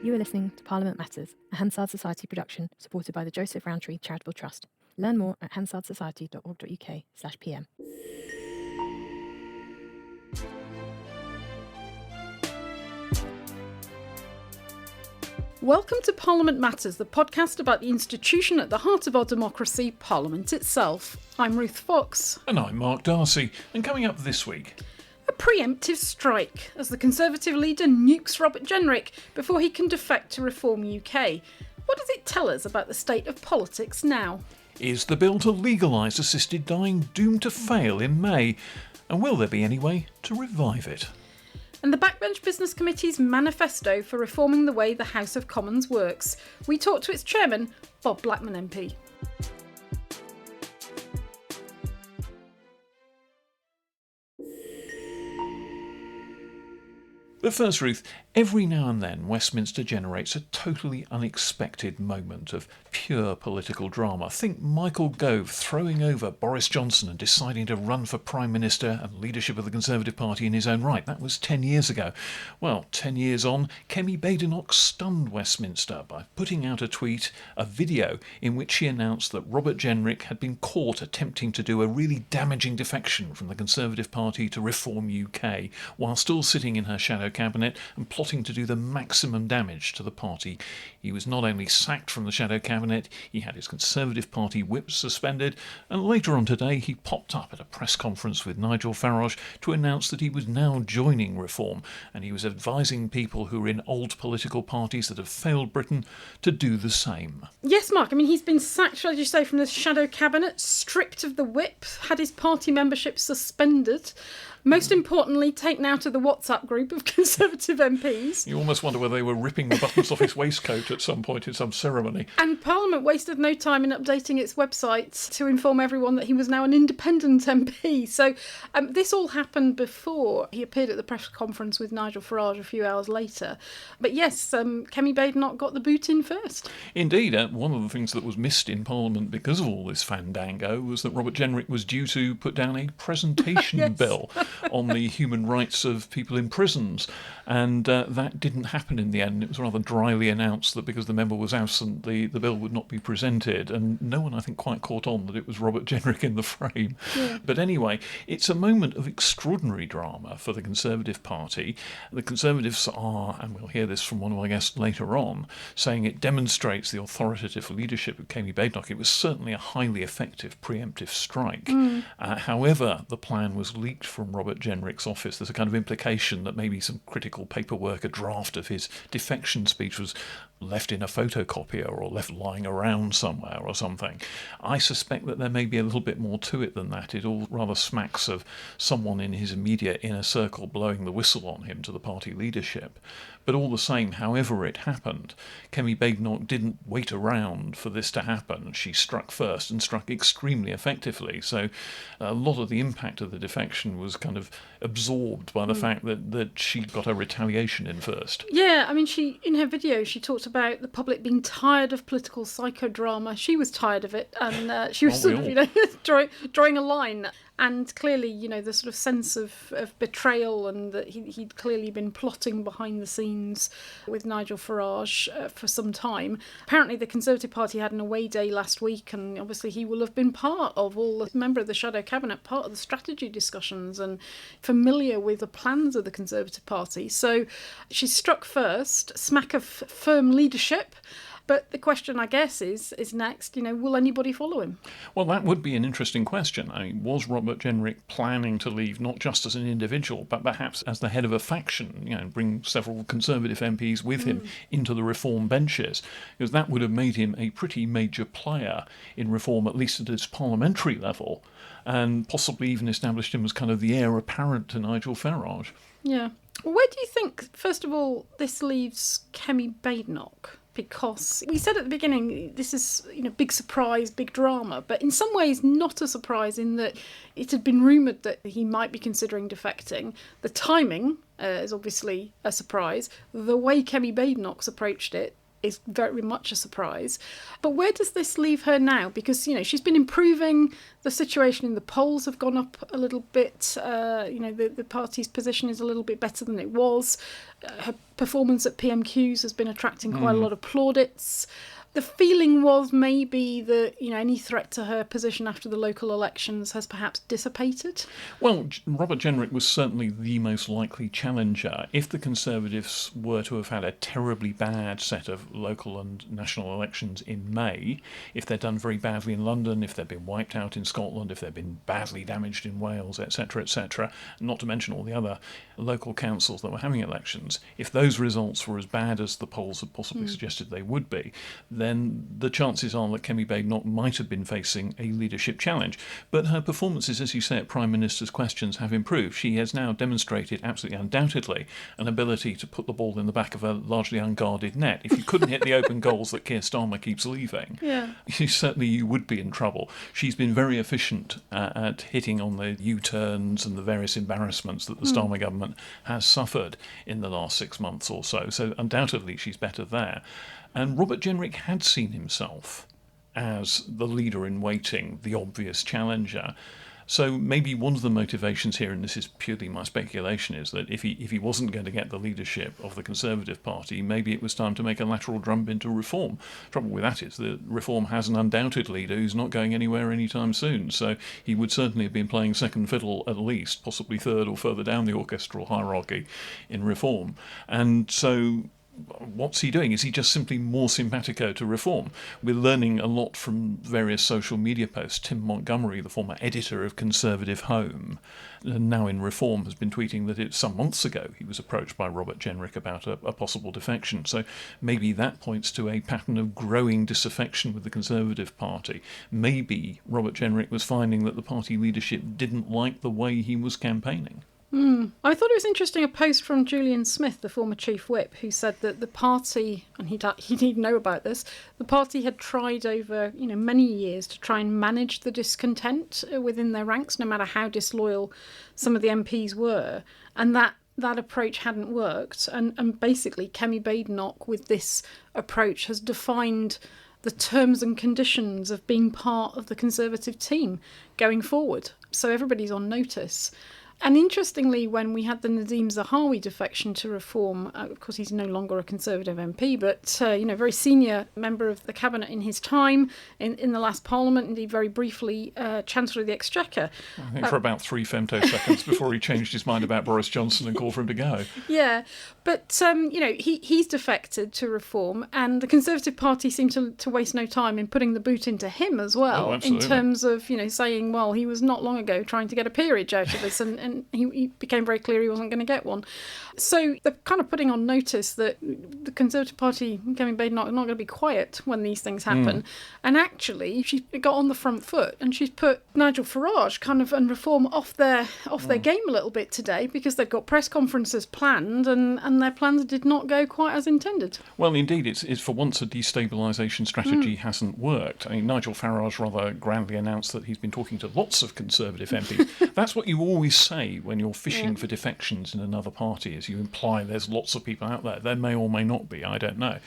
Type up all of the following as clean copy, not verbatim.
You are listening to Parliament Matters, a Hansard Society production supported by the Joseph Rowntree Charitable Trust. Learn more at hansardsociety.org.uk/pm. Welcome to Parliament Matters, the podcast about the institution at the heart of our democracy, Parliament itself. I'm Ruth Fox. And I'm Mark Darcy. And coming up this week, a pre-emptive strike as the Conservative leader nukes Robert Jenrick before he can defect to Reform UK. What does it tell us about the state of politics now? Is the bill to legalise assisted dying doomed to fail in May? And will there be any way to revive it? And the Backbench Business Committee's manifesto for reforming the way the House of Commons works. We talked to its chairman, Bob Blackman MP. But first, Ruth, every now and then Westminster generates a totally unexpected moment of pure political drama. Think Michael Gove throwing over Boris Johnson and deciding to run for Prime Minister and leadership of the Conservative Party in his own right. That was 10 years ago. Well, 10 years on, Kemi Badenoch stunned Westminster by putting out a tweet, a video, in which she announced that Robert Jenrick had been caught attempting to do a really damaging defection from the Conservative Party to Reform UK, while still sitting in her shadow cabinet and plotting to do the maximum damage to the party. He was not only sacked from the shadow cabinet, he had his Conservative Party whip suspended, and later on today he popped up at a press conference with Nigel Farage to announce that he was now joining Reform, and he was advising people who are in old political parties that have failed Britain to do the same. Yes, Mark, I mean, he's been sacked, as you say, from the shadow cabinet, stripped of the whip, had his party membership suspended, most importantly, taken out of the WhatsApp group of Conservative MPs. You almost wonder whether they were ripping the buttons off his waistcoat at some point in some ceremony. And Parliament wasted no time in updating its website to inform everyone that he was now an independent MP. So this all happened before he appeared at the press conference with Nigel Farage a few hours later. But yes, Kemi Badenoch got the boot in first. Indeed, one of the things that was missed in Parliament because of all this fandango was that Robert Jenrick was due to put down a presentation Yes. bill on the human rights of people in prisons, and that didn't happen in the end. It was rather dryly announced that because the member was absent, the bill would not be presented, and no one, I think, quite caught on that it was Robert Jenrick in the frame. Yeah. But anyway, it's a moment of extraordinary drama for the Conservative Party. The Conservatives are, and we'll hear this from one of our guests later on, saying it demonstrates the authoritative leadership of Kemi Badenoch. It was certainly a highly effective pre-emptive strike. However, the plan was leaked from Robert Jenrick's office. There's a kind of implication that maybe some critical paperwork, a draft of his defection speech, was left in a photocopier or left lying around somewhere or something. I suspect that there may be a little bit more to it than that. It all rather smacks of someone in his immediate inner circle blowing the whistle on him to the party leadership. But all the same, however it happened, Kemi Badenoch didn't wait around for this to happen. She struck first and struck extremely effectively. So a lot of the impact of the defection was kind of absorbed by the fact that she got her retaliation in first. Yeah, I mean, in her video, she talked about the public being tired of political psychodrama. She was tired of it, and she was Aren't we all? drawing a line. And clearly, the sort of sense of betrayal, and that he'd clearly been plotting behind the scenes with Nigel Farage for some time. Apparently, the Conservative Party had an away day last week, and obviously he will have been part of member of the Shadow Cabinet, part of the strategy discussions, and familiar with the plans of the Conservative Party. So she struck first, smack of firm leadership. But the question, I guess, is next, will anybody follow him? Well, that would be an interesting question. I mean, was Robert Jenrick planning to leave not just as an individual, but perhaps as the head of a faction, and bring several Conservative MPs with him into the Reform benches? Because that would have made him a pretty major player in Reform, at least at its parliamentary level, and possibly even established him as kind of the heir apparent to Nigel Farage. Yeah. Well, where do you think, first of all, this leaves Kemi Badenoch? Because we said at the beginning, this is, big surprise, big drama, but in some ways not a surprise in that it had been rumoured that he might be considering defecting. The timing is obviously a surprise. The way Kemi Badenoch's approached it is very much a surprise. But where does this leave her now? Because, she's been improving. The situation in the polls have gone up a little bit. The party's position is a little bit better than it was. Her performance at PMQs has been attracting quite a lot of plaudits. The feeling was maybe that, any threat to her position after the local elections has perhaps dissipated. Well, Robert Jenrick was certainly the most likely challenger. If the Conservatives were to have had a terribly bad set of local and national elections in May, if they'd done very badly in London, if they'd been wiped out in Scotland, if they'd been badly damaged in Wales, etc., not to mention all the other local councils that were having elections, if those results were as bad as the polls had possibly suggested they would be, then the chances are that Kemi Badenoch might have been facing a leadership challenge. But her performances, as you say, at Prime Minister's questions have improved. She has now demonstrated, absolutely undoubtedly, an ability to put the ball in the back of a largely unguarded net. If you couldn't hit the open goals that Keir Starmer keeps leaving, you would be in trouble. She's been very efficient at hitting on the U-turns and the various embarrassments that the Starmer government has suffered in the last 6 months or so. So undoubtedly she's better there. And Robert Jenrick had seen himself as the leader in waiting, the obvious challenger. So maybe one of the motivations here, and this is purely my speculation, is that if he wasn't going to get the leadership of the Conservative Party, maybe it was time to make a lateral jump into Reform. The trouble with that is that Reform has an undoubted leader who's not going anywhere anytime soon, so he would certainly have been playing second fiddle at least, possibly third or further down the orchestral hierarchy in Reform. And so what's he doing? Is he just simply more simpatico to Reform? We're learning a lot from various social media posts. Tim Montgomery, the former editor of Conservative Home, and now in Reform, has been tweeting that it's some months ago he was approached by Robert Jenrick about a possible defection. So maybe that points to a pattern of growing disaffection with the Conservative Party. Maybe Robert Jenrick was finding that the party leadership didn't like the way he was campaigning. I thought it was interesting, a post from Julian Smith, the former chief whip, who said that the party, and he didn't know about this, the party had tried over many years to try and manage the discontent within their ranks, no matter how disloyal some of the MPs were, and that approach hadn't worked. And basically Kemi Badenoch, with this approach, has defined the terms and conditions of being part of the Conservative team going forward. So everybody's on notice. And interestingly, when we had the Nadeem Zahawi defection to Reform, of course he's no longer a Conservative MP, but very senior member of the cabinet in his time in the last Parliament, indeed very briefly Chancellor of the Exchequer. I think for about 3 femtoseconds before he changed his mind about Boris Johnson and called for him to go. Yeah, but he's defected to Reform, and the Conservative Party seemed to waste no time in putting the boot into him as well, in terms of saying, well, he was not long ago trying to get a peerage out of us, and he became very clear he wasn't going to get one. So they're kind of putting on notice that the Conservative Party, Kemi Badenoch, are not going to be quiet when these things happen. And actually, she got on the front foot, and she's put Nigel Farage and Reform off their game a little bit today, because they've got press conferences planned, and their plans did not go quite as intended. Well, indeed, it's for once a destabilisation strategy hasn't worked. I mean, Nigel Farage rather grandly announced that he's been talking to lots of Conservative MPs. That's what you always say when you're fishing for defections in another party, is you imply there's lots of people out there. There may or may not be, I don't know.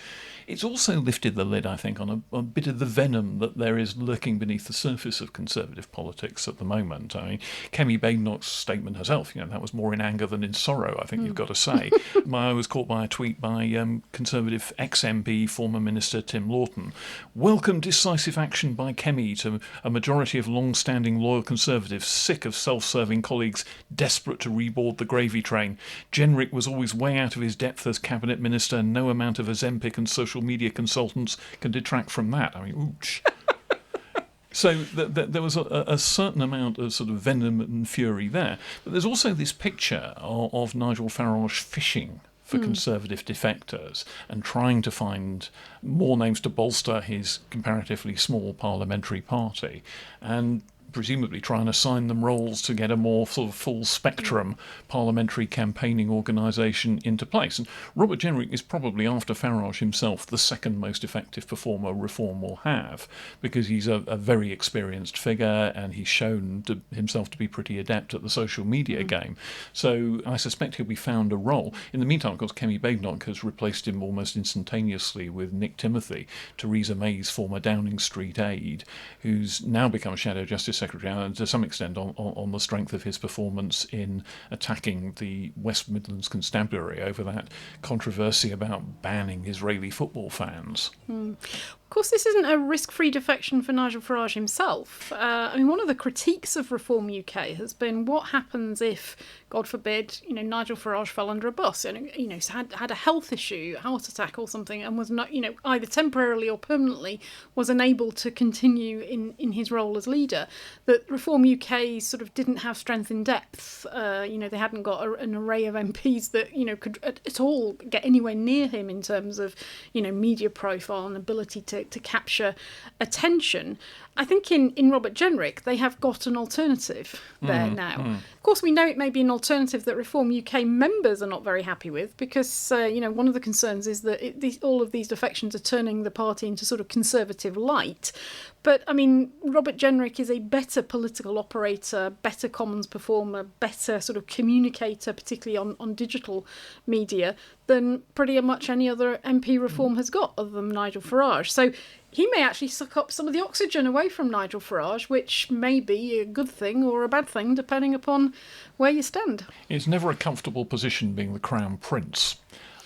It's also lifted the lid, I think, on a bit of the venom that there is lurking beneath the surface of Conservative politics at the moment. I mean, Kemi Badenoch's statement herself, that was more in anger than in sorrow, I think you've got to say. I was caught by a tweet by Conservative ex-MP, former Minister Tim Lawton. Welcome decisive action by Kemi to a majority of long-standing loyal Conservatives sick of self-serving colleagues desperate to reboard the gravy train. Jenrick was always way out of his depth as Cabinet Minister. No amount of Ozempic and social media consultants can detract from that. I mean, ooch. So there was a certain amount of sort of venom and fury there. But there's also this picture of Nigel Farage fishing for Conservative defectors and trying to find more names to bolster his comparatively small parliamentary party. And presumably try and assign them roles to get a more sort of full spectrum parliamentary campaigning organisation into place. And Robert Jenrick is probably, after Farage himself, the second most effective performer Reform will have, because he's a very experienced figure and he's shown himself to be pretty adept at the social media game. So I suspect he'll be found a role. In the meantime, of course, Kemi Badenoch has replaced him almost instantaneously with Nick Timothy, Theresa May's former Downing Street aide, who's now become Shadow Justice Secretary, and to some extent on the strength of his performance in attacking the West Midlands Constabulary over that controversy about banning Israeli football fans. Of course, this isn't a risk-free defection for Nigel Farage himself. One of the critiques of Reform UK has been what happens if, God forbid, Nigel Farage fell under a bus and had a health issue, heart attack or something, and was not, either temporarily or permanently was unable to continue in his role as leader. That Reform UK sort of didn't have strength in depth. They hadn't got an array of MPs that could at all get anywhere near him in terms of media profile and ability to capture attention. I think in Robert Jenrick, they have got an alternative there now. Of course, we know it may be an alternative that Reform UK members are not very happy with, because, one of the concerns is that all of these defections are turning the party into sort of conservative light. But, Robert Jenrick is a better political operator, better Commons performer, better sort of communicator, particularly on digital media, than pretty much any other MP Reform has got, other than Nigel Farage. So he may actually suck up some of the oxygen away from Nigel Farage, which may be a good thing or a bad thing, depending upon where you stand. It's never a comfortable position being the Crown Prince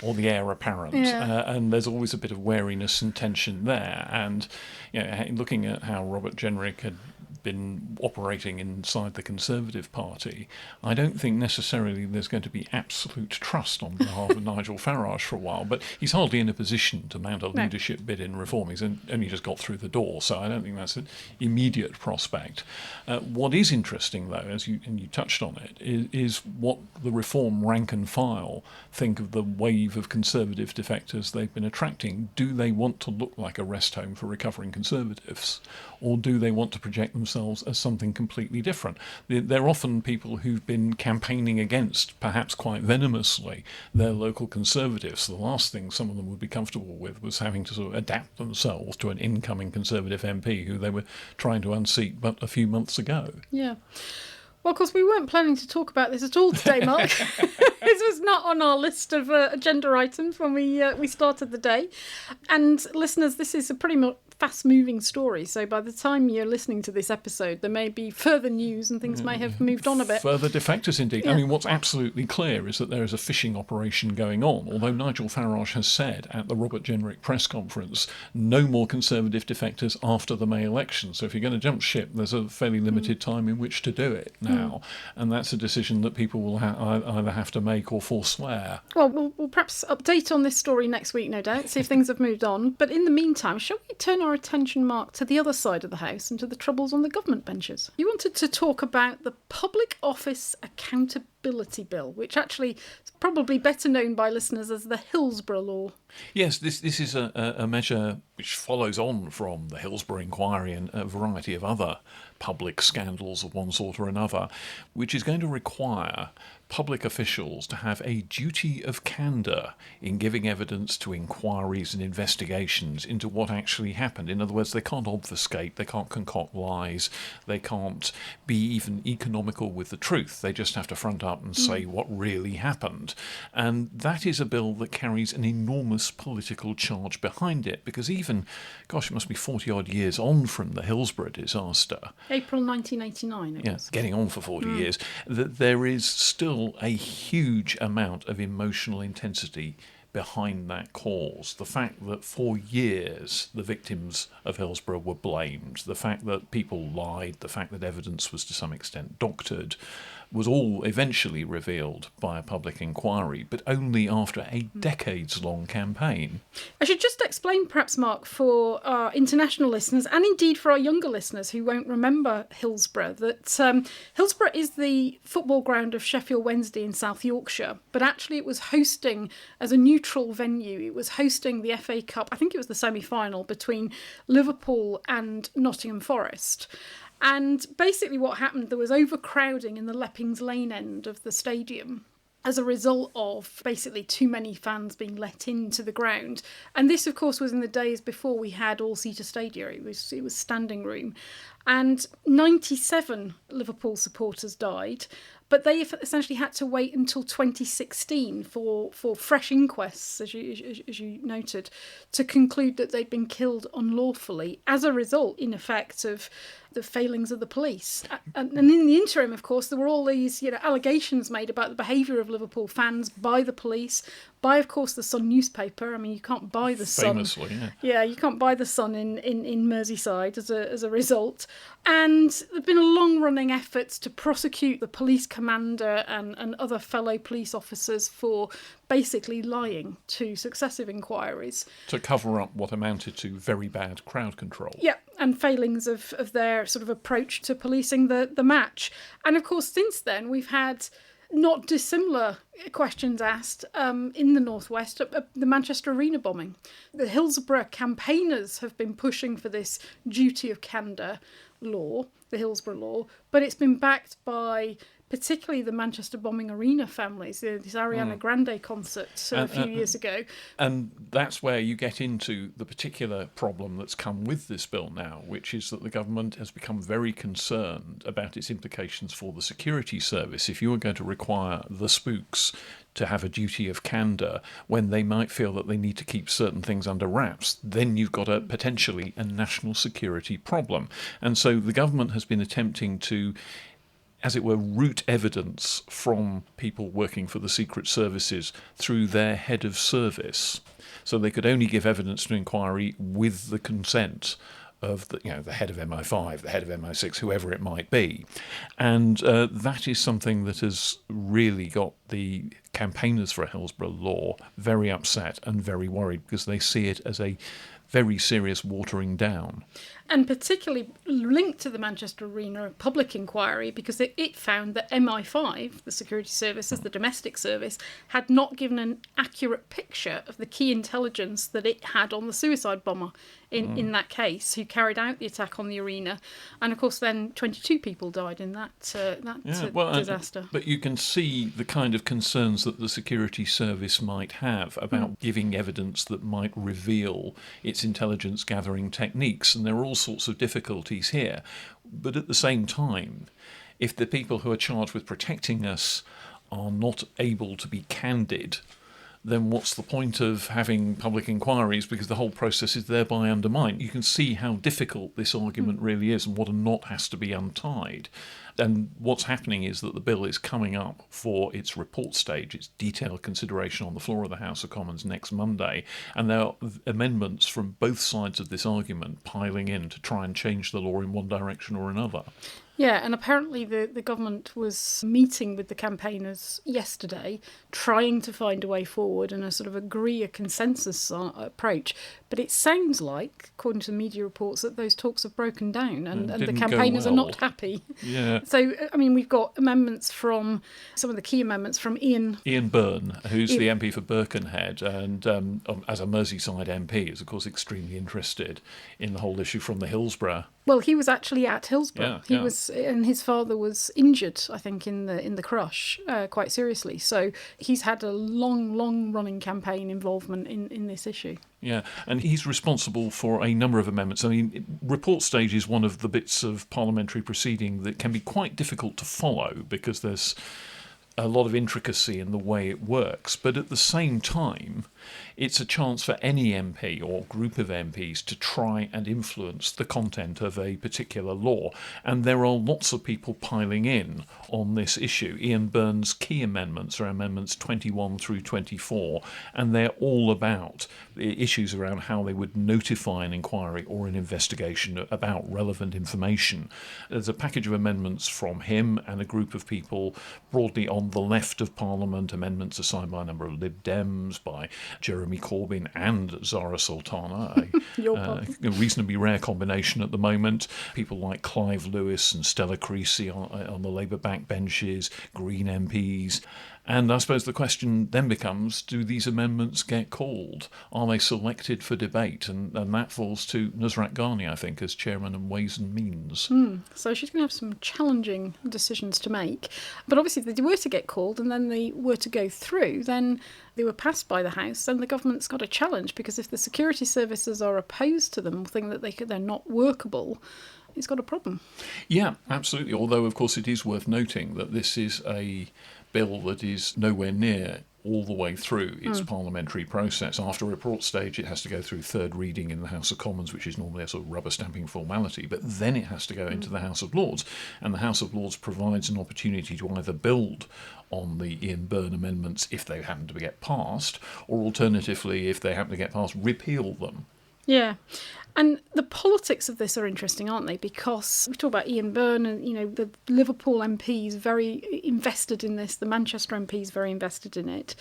or the heir apparent, and there's always a bit of wariness and tension there. And looking at how Robert Jenrick had been operating inside the Conservative Party, I don't think necessarily there's going to be absolute trust on behalf of Nigel Farage for a while, but he's hardly in a position to mount a leadership bid in Reform. He's only just got through the door, so I don't think that's an immediate prospect. What is interesting, though, and you touched on it, is what the Reform rank and file think of the wave of Conservative defectors they've been attracting. Do they want to look like a rest home for recovering Conservatives, or do they want to project themselves as something completely different? They're often people who've been campaigning against, perhaps quite venomously, their local Conservatives. The last thing some of them would be comfortable with was having to sort of adapt themselves to an incoming Conservative MP who they were trying to unseat but a few months ago. Yeah. Well, of course, we weren't planning to talk about this at all today, Mark. This was not on our list of agenda items when we started the day. And listeners, this is a pretty much fast-moving story, so by the time you're listening to this episode, there may be further news and things may have moved on a bit. Further defectors, indeed. Yeah. What's absolutely clear is that there is a fishing operation going on, although Nigel Farage has said at the Robert Jenrick press conference, no more Conservative defectors after the May election. So if you're going to jump ship, there's a fairly limited time in which to do it now, and that's a decision that people will either have to make or forswear. Well, we'll perhaps update on this story next week, no doubt, see if things have moved on. But in the meantime, shall we turn our attention, Mark, to the other side of the House and to the troubles on the government benches? You wanted to talk about the Public Office Accountability Bill, which actually is probably better known by listeners as the Hillsborough Law. Yes, this is a measure which follows on from the Hillsborough inquiry and a variety of other public scandals of one sort or another, which is going to require public officials to have a duty of candour in giving evidence to inquiries and investigations into what actually happened. In other words, they can't obfuscate, they can't concoct lies, they can't be even economical with the truth. They just have to front up and say what really happened. And that is a bill that carries an enormous political charge behind it, because even, it must be 40-odd years on from the Hillsborough disaster. April 1989, it was. Getting on for 40 years, that there is still a huge amount of emotional intensity behind that cause. The fact that for years the victims of Hillsborough were blamed, the fact that people lied, the fact that evidence was to some extent doctored, was all eventually revealed by a public inquiry, but only after a decades-long campaign. I should just explain, perhaps, Mark, for our international listeners, and indeed for our younger listeners who won't remember Hillsborough, that Hillsborough is the football ground of Sheffield Wednesday in South Yorkshire, but actually it was hosting, as a neutral venue, it was hosting the FA Cup, I think it was the semi-final, between Liverpool and Nottingham Forest. And basically what happened, there was overcrowding in the Leppings Lane end of the stadium as a result of basically too many fans being let into the ground. And this, of course, was in the days before we had all-seater stadia. It was standing room. And 97 Liverpool supporters died, but they essentially had to wait until 2016 for fresh inquests, as you noted, to conclude that they'd been killed unlawfully as a result, in effect, of the failings of the police. And in the interim, of course, there were all these allegations made about the behaviour of Liverpool fans by the police, by, of course, the Sun newspaper. I mean, you can't buy the Sun. Famously, yeah. Yeah, you can't buy the Sun in Merseyside as a result. And there have been a long-running efforts to prosecute the police commander and other fellow police officers for basically lying to successive inquiries. To cover up what amounted to very bad crowd control. Yeah, and failings of their sort of approach to policing the match. And of course, since then, we've had not dissimilar questions asked in the Northwest, the Manchester Arena bombing. The Hillsborough campaigners have been pushing for this duty of candour law, the Hillsborough Law, but it's been backed by particularly the Manchester bombing arena families, this Ariana Grande concert a few years ago. And that's where you get into the particular problem that's come with this bill now, which is that the government has become very concerned about its implications for the security service. If you were going to require the spooks to have a duty of candour when they might feel that they need to keep certain things under wraps, then you've got potentially a national security problem. And so the government has been attempting to, as it were, root evidence from people working for the secret services through their head of service. So they could only give evidence to inquiry with the consent of the head of MI5, the head of MI6, whoever it might be. And that is something that has really got the campaigners for a Hillsborough Law very upset and very worried, because they see it as a very serious watering down. And particularly linked to the Manchester Arena public inquiry, because it found that MI5, the security service, as the domestic service, had not given an accurate picture of the key intelligence that it had on the suicide bomber in that case, who carried out the attack on the arena. And of course then 22 people died in that disaster. But you can see the kind of concerns that the security service might have about giving evidence that might reveal its intelligence gathering techniques, and there are all sorts of difficulties here. But at the same time, if the people who are charged with protecting us are not able to be candid, then what's the point of having public inquiries, because the whole process is thereby undermined? You can see how difficult this argument really is and what a knot has to be untied. And what's happening is that the bill is coming up for its report stage, its detailed consideration on the floor of the House of Commons next Monday, and there are amendments from both sides of this argument piling in to try and change the law in one direction or another. Yeah, and apparently the government was meeting with the campaigners yesterday, trying to find a way forward and agree a consensus approach. But it sounds like, according to the media reports, that those talks have broken down and the campaigners are not happy. Yeah. So, I mean, we've got amendments from, some of the key amendments from Ian Byrne, who's the MP for Birkenhead, and as a Merseyside MP, is of course extremely interested in the whole issue from the Hillsborough. Well, he was actually at Hillsborough. Yeah, and his father was injured, I think, in the crush, quite seriously. So he's had a long running campaign involvement in this issue. Yeah, and he's responsible for a number of amendments. I mean, report stage is one of the bits of parliamentary proceeding that can be quite difficult to follow, because there's a lot of intricacy in the way it works. But at the same time, it's a chance for any MP or group of MPs to try and influence the content of a particular law. And there are lots of people piling in on this issue. Ian Byrne's key amendments are amendments 21 through 24, and they're all about the issues around how they would notify an inquiry or an investigation about relevant information. There's a package of amendments from him and a group of people broadly on the left of Parliament. Amendments are signed by a number of Lib Dems, by Jeremy Corbyn and Zara Sultana, a reasonably rare combination at the moment. People like Clive Lewis and Stella Creasy on the Labour backbenches, Green MPs. And I suppose the question then becomes, do these amendments get called? Are they selected for debate? And that falls to Nusrat Ghani, I think, as chairman of Ways and Means. So she's going to have some challenging decisions to make. But obviously if they were to get called and then they were to go through, then they were passed by the House, then the government's got a challenge, because if the security services are opposed to them, think that they're not workable, it's got a problem. Yeah, absolutely. Although, of course, it is worth noting that this is a bill that is nowhere near all the way through its parliamentary process. After report stage, it has to go through third reading in the House of Commons, which is normally a sort of rubber stamping formality, but then it has to go into the House of Lords, and the House of Lords provides an opportunity to either build on the Ian Byrne amendments if they happen to get passed, or alternatively, if they happen to get passed, repeal them. Yeah. And the politics of this are interesting, aren't they? Because we talk about Ian Byrne and, the Liverpool MP is very invested in this. The Manchester MP is very invested in it.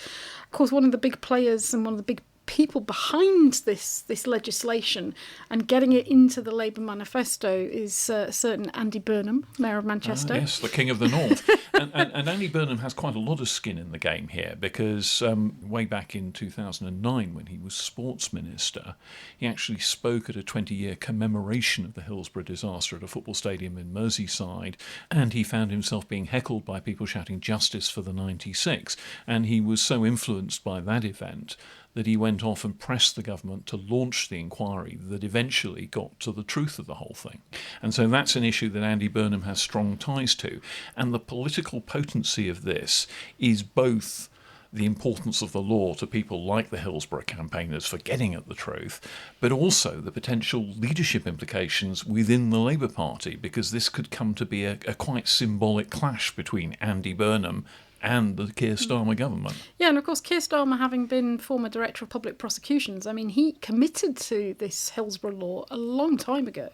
Of course, one of the big players and one of the big people behind this legislation and getting it into the Labour manifesto is certain Andy Burnham, Mayor of Manchester. Yes, the King of the North. and Andy Burnham has quite a lot of skin in the game here, because way back in 2009, when he was Sports Minister, he actually spoke at a 20-year commemoration of the Hillsborough disaster at a football stadium in Merseyside, and he found himself being heckled by people shouting "Justice for the 96", and he was so influenced by that event that he went off and pressed the government to launch the inquiry that eventually got to the truth of the whole thing. And so that's an issue that Andy Burnham has strong ties to. And the political potency of this is both the importance of the law to people like the Hillsborough campaigners for getting at the truth, but also the potential leadership implications within the Labour Party, because this could come to be a quite symbolic clash between Andy Burnham and the Keir Starmer government. Yeah, and of course Keir Starmer, having been former Director of Public Prosecutions, he committed to this Hillsborough Law a long time ago.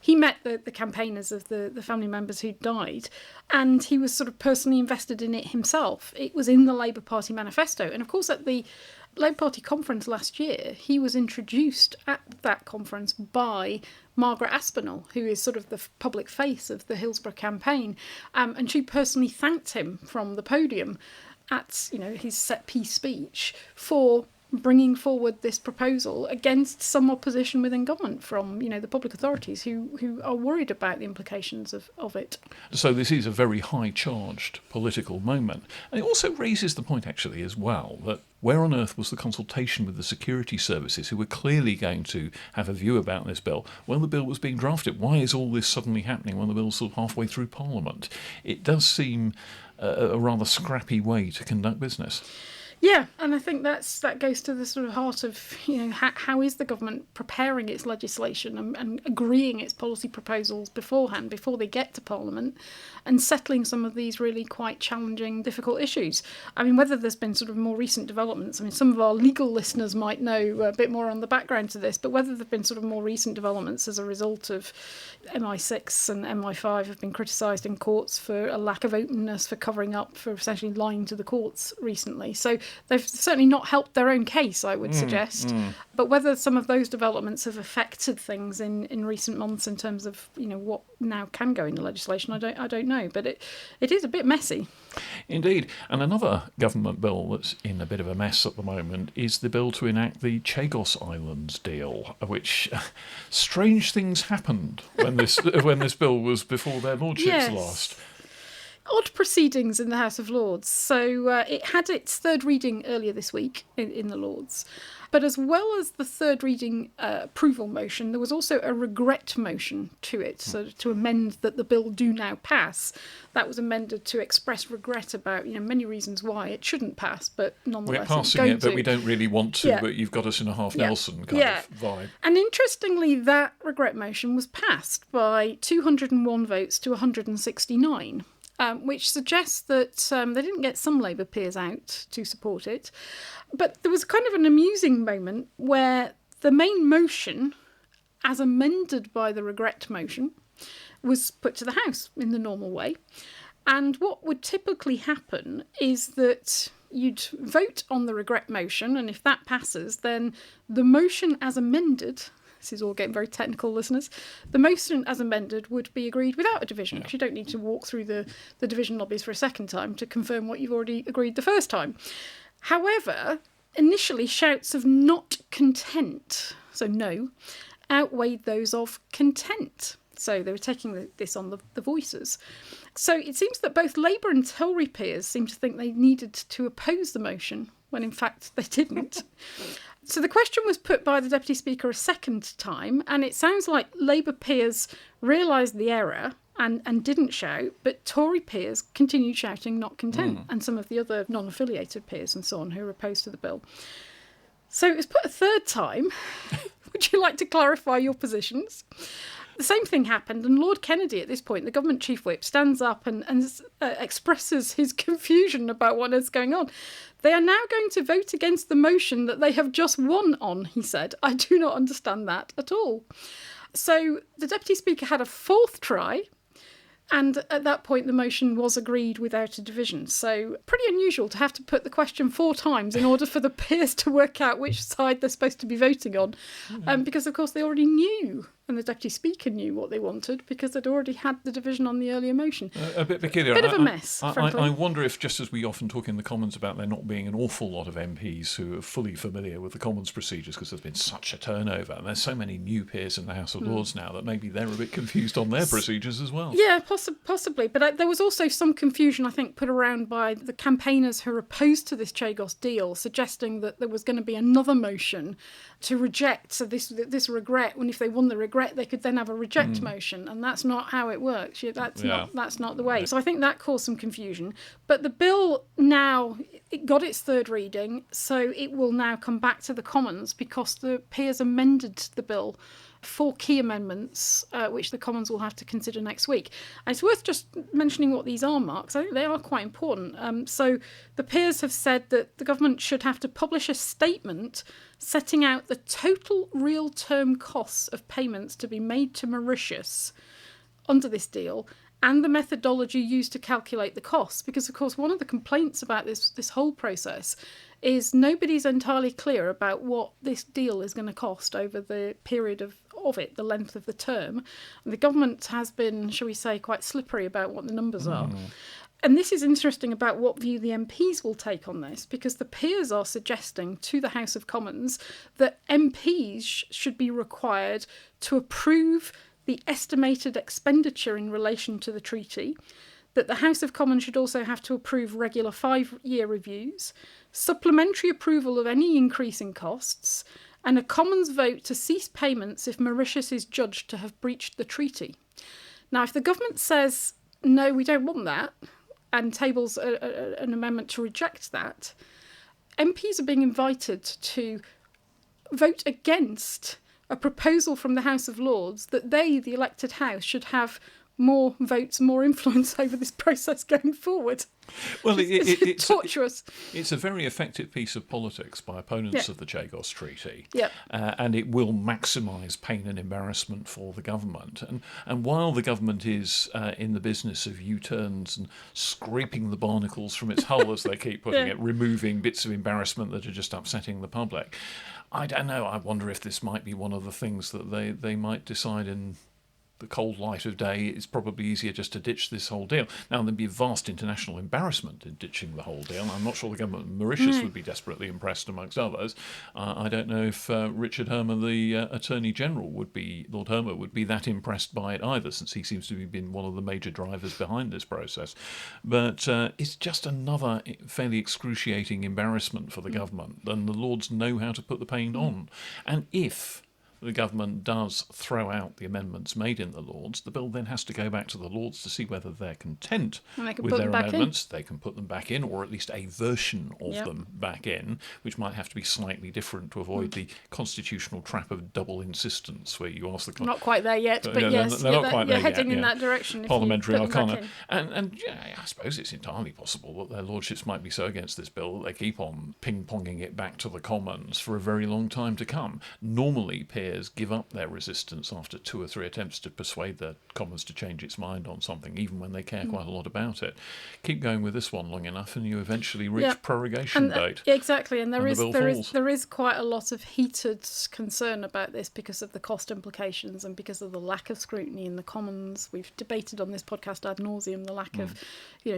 He met the campaigners of the family members who'd died, and he was sort of personally invested in it himself. It was in the Labour Party manifesto, and of course at the Labour Party conference last year, he was introduced at that conference by Margaret Aspinall, who is sort of the public face of the Hillsborough campaign, and she personally thanked him from the podium at his set-piece speech for bringing forward this proposal against some opposition within government from the public authorities who are worried about the implications of it. So this is a very high-charged political moment. And it also raises the point, actually, as well, that where on earth was the consultation with the security services, who were clearly going to have a view about this bill when the bill was being drafted? Why is all this suddenly happening when the bill's sort of halfway through Parliament? It does seem a rather scrappy way to conduct business. Yeah, and I think that goes to the sort of heart of, how is the government preparing its legislation and agreeing its policy proposals beforehand, before they get to Parliament, and settling some of these really quite challenging, difficult issues. Whether there's been sort of more recent developments, some of our legal listeners might know a bit more on the background to this, but whether there have been sort of more recent developments as a result of MI6 and MI5 have been criticised in courts for a lack of openness, for covering up, for essentially lying to the courts recently. So they've certainly not helped their own case, I would suggest. But whether some of those developments have affected things in recent months in terms of what now can go into legislation, I don't know. But it is a bit messy. Indeed. And another government bill that's in a bit of a mess at the moment is the bill to enact the Chagos Islands deal, which strange things happened when this bill was before their lordships last. Odd proceedings in the House of Lords. So it had its third reading earlier this week in the Lords. But as well as the third reading approval motion, there was also a regret motion to it, so to amend that the bill do now pass. That was amended to express regret about many reasons why it shouldn't pass, but nonetheless we're passing it, but we don't really want to. But you've got us in a half Nelson kind of vibe. And interestingly, that regret motion was passed by 201 votes to 169. Which suggests that they didn't get some Labour peers out to support it. But there was kind of an amusing moment where the main motion, as amended by the regret motion, was put to the House in the normal way. And what would typically happen is that you'd vote on the regret motion, and if that passes, then the motion as amended this is all getting very technical, listeners, the motion as amended would be agreed without a division, because you don't need to walk through the division lobbies for a second time to confirm what you've already agreed the first time. However, initially shouts of not content, so no, outweighed those of content. So they were taking this on the voices. So it seems that both Labour and Tory peers seem to think they needed to oppose the motion, when in fact they didn't. So the question was put by the Deputy Speaker a second time, and it sounds like Labour peers realised the error and didn't shout, but Tory peers continued shouting not content, and some of the other non-affiliated peers and so on who were opposed to the bill. So it was put a third time. Would you like to clarify your positions? The same thing happened, and Lord Kennedy, at this point, the government chief whip, stands up and expresses his confusion about what is going on. They are now going to vote against the motion that they have just won on, he said. I do not understand that at all. So the Deputy Speaker had a fourth try, and at that point the motion was agreed without a division. So pretty unusual to have to put the question 4 times in order for the peers to work out which side they're supposed to be voting on. Because, of course, they already knew, and the Deputy Speaker knew what they wanted, because they'd already had the division on the earlier motion. A bit peculiar. Bit of a mess, frankly. I wonder if, just as we often talk in the Commons about there not being an awful lot of MPs who are fully familiar with the Commons procedures because there's been such a turnover, and there's so many new peers in the House of Lords now that maybe they're a bit confused on their procedures as well. Yeah, possibly. But there was also some confusion, I think, put around by the campaigners who are opposed to this Chagos deal, suggesting that there was going to be another motion to reject. So this regret, and if they won the regret, they could then have a reject motion, and that's not how it works. That's not the way. So I think that caused some confusion. But the bill now, it got its third reading, so it will now come back to the Commons because the peers amended the bill 4 key amendments, which the Commons will have to consider next week. And it's worth just mentioning what these are, Mark, because I think they are quite important. So the peers have said that the government should have to publish a statement setting out the total real-term costs of payments to be made to Mauritius under this deal, and the methodology used to calculate the costs. Because, of course, one of the complaints about this whole process is nobody's entirely clear about what this deal is going to cost over the period of it, the length of the term. And the government has been, shall we say, quite slippery about what the numbers are. And this is interesting about what view the MPs will take on this, because the peers are suggesting to the House of Commons that MPs should be required to approve the estimated expenditure in relation to the treaty, that the House of Commons should also have to approve regular 5-year reviews, supplementary approval of any increase in costs, and a Commons vote to cease payments if Mauritius is judged to have breached the treaty. Now, if the government says, no, we don't want that, and tables an amendment to reject that, MPs are being invited to vote against a proposal from the House of Lords that they, the elected House, should have more votes, more influence over this process going forward. Well, it's torturous. It's a very effective piece of politics by opponents of the Chagos Treaty, Yeah. And it will maximise pain and embarrassment for the government. And while the government is in the business of U-turns and scraping the barnacles from its hull, as they keep putting it, removing bits of embarrassment that are just upsetting the public, I don't know. I wonder if this might be one of the things that they might decide in the cold light of day. It's probably easier just to ditch this whole deal. Now, there'd be vast international embarrassment in ditching the whole deal. I'm not sure the government of Mauritius would be desperately impressed, amongst others. I don't know if Richard Hermer, the Attorney General, Lord Hermer, would be that impressed by it either, since he seems to have been one of the major drivers behind this process. But it's just another fairly excruciating embarrassment for the government, and the Lords know how to put the pain on. And if the government does throw out the amendments made in the Lords, the bill then has to go back to the Lords to see whether they're content with their amendments. They can put them back in, or at least a version of them back in, which might have to be slightly different to avoid the constitutional trap of double insistence, where you ask the... Not quite there yet, but yes, you're heading in that direction. Parliamentary arcana. And I suppose it's entirely possible that their lordships might be so against this bill that they keep on ping-ponging it back to the Commons for a very long time to come. Normally, peers players give up their resistance after 2 or 3 attempts to persuade the Commons to change its mind on something, even when they care quite a lot about it. Keep going with this one long enough and you eventually reach prorogation date. Exactly, and there is quite a lot of heated concern about this because of the cost implications and because of the lack of scrutiny in the Commons. We've debated on this podcast ad nauseum the lack of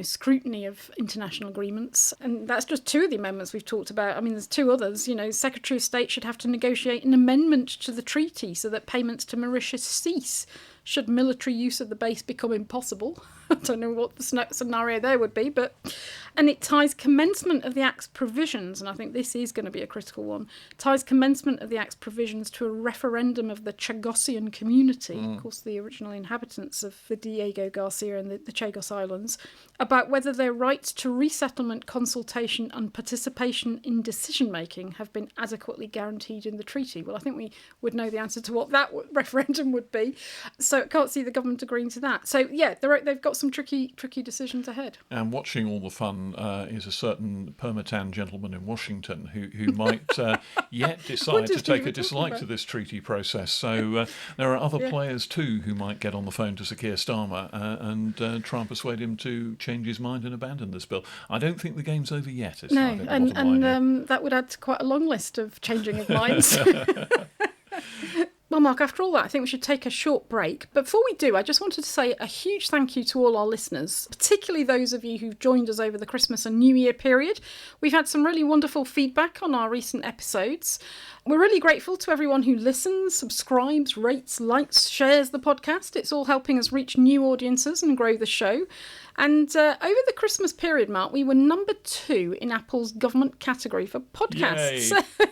scrutiny of international agreements, and that's just 2 of the amendments we've talked about. I mean, there's 2 others. Secretary of State should have to negotiate an amendment to the treaty so that payments to Mauritius cease should military use of the base become impossible. I don't know what the scenario there would be, and it ties commencement of the Act's provisions, and I think this is going to be a critical one, ties commencement of the Act's provisions to a referendum of the Chagosian community, of course the original inhabitants of the Diego Garcia and the Chagos Islands, about whether their rights to resettlement, consultation and participation in decision-making have been adequately guaranteed in the treaty. Well, I think we would know the answer to what that referendum would be, so I can't see the government agreeing to that. So, yeah, they've got some tricky decisions ahead. And watching all the fun is a certain Permatan gentleman in Washington who might yet decide to take a dislike to this treaty process. So there are other players too who might get on the phone to Sir Keir Starmer and try and persuade him to change his mind and abandon this bill. I don't think the game's over yet. That would add to quite a long list of changing of minds. Well, Mark, after all that, I think we should take a short break. But before we do, I just wanted to say a huge thank you to all our listeners, particularly those of you who've joined us over the Christmas and New Year period. We've had some really wonderful feedback on our recent episodes. We're really grateful to everyone who listens, subscribes, rates, likes, shares the podcast. It's all helping us reach new audiences and grow the show. And over the Christmas period, Mark, we were number 2 in Apple's government category for podcasts.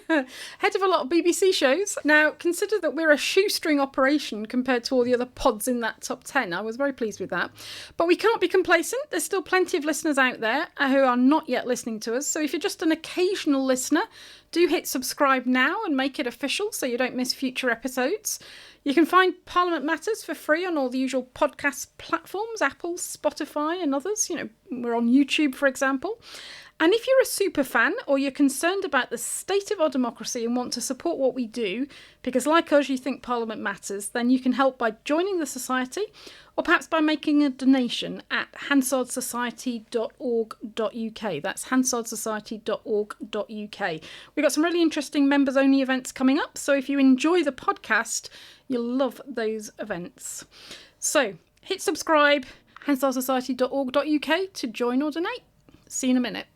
Head of a lot of BBC shows. Now, consider that we're a shoestring operation compared to all the other pods in that top 10. I was very pleased with that. But we can't be complacent. There's still plenty of listeners out there who are not yet listening to us. So if you're just an occasional listener, do hit subscribe now and make it official so you don't miss future episodes. You can find Parliament Matters for free on all the usual podcast platforms, Apple, Spotify and others. We're on YouTube, for example. And if you're a super fan or you're concerned about the state of our democracy and want to support what we do, because like us you think Parliament matters, then you can help by joining the Society or perhaps by making a donation at hansardsociety.org.uk. That's hansardsociety.org.uk. We've got some really interesting members-only events coming up, so if you enjoy the podcast, you'll love those events. So hit subscribe, hansardsociety.org.uk to join or donate. See you in a minute.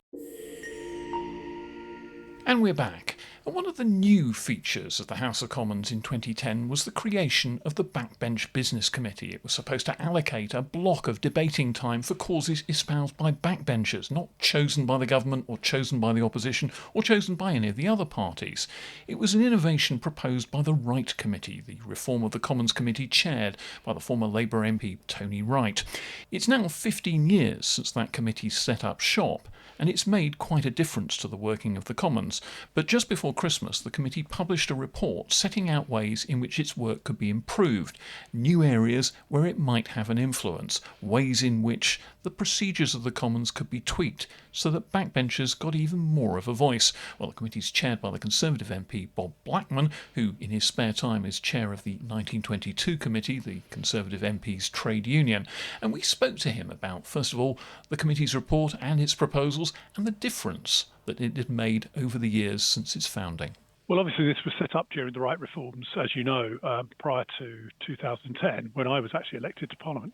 And we're back. And one of the new features of the House of Commons in 2010 was the creation of the Backbench Business Committee. It was supposed to allocate a block of debating time for causes espoused by backbenchers, not chosen by the government or chosen by the opposition or chosen by any of the other parties. It was an innovation proposed by the Wright Committee, the reform of the Commons Committee chaired by the former Labour MP Tony Wright. It's now 15 years since that committee set up shop, and it's made quite a difference to the working of the Commons. But just before Christmas, the committee published a report setting out ways in which its work could be improved, new areas where it might have an influence, ways in which the procedures of the Commons could be tweaked so that backbenchers got even more of a voice. Well, the committee's chaired by the Conservative MP Bob Blackman, who in his spare time is chair of the 1922 committee, the Conservative MPs' trade union. And we spoke to him about, first of all, the committee's report and its proposals and the difference that it had made over the years since its founding. Well, obviously this was set up during the Wright reforms, as you know, prior to 2010, when I was actually elected to Parliament.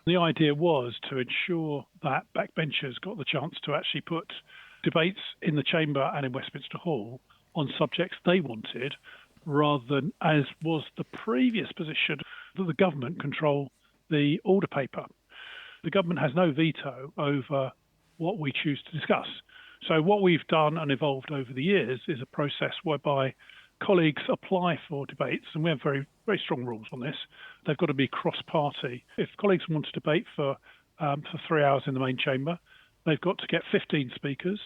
The idea was to ensure that backbenchers got the chance to actually put debates in the chamber and in Westminster Hall on subjects they wanted, rather than, as was the previous position, that the government control the order paper. The government has no veto over what we choose to discuss. So what we've done and evolved over the years is a process whereby colleagues apply for debates, and we have very, very strong rules on this. They've got to be cross-party. If colleagues want to debate for 3 hours in the main chamber, they've got to get 15 speakers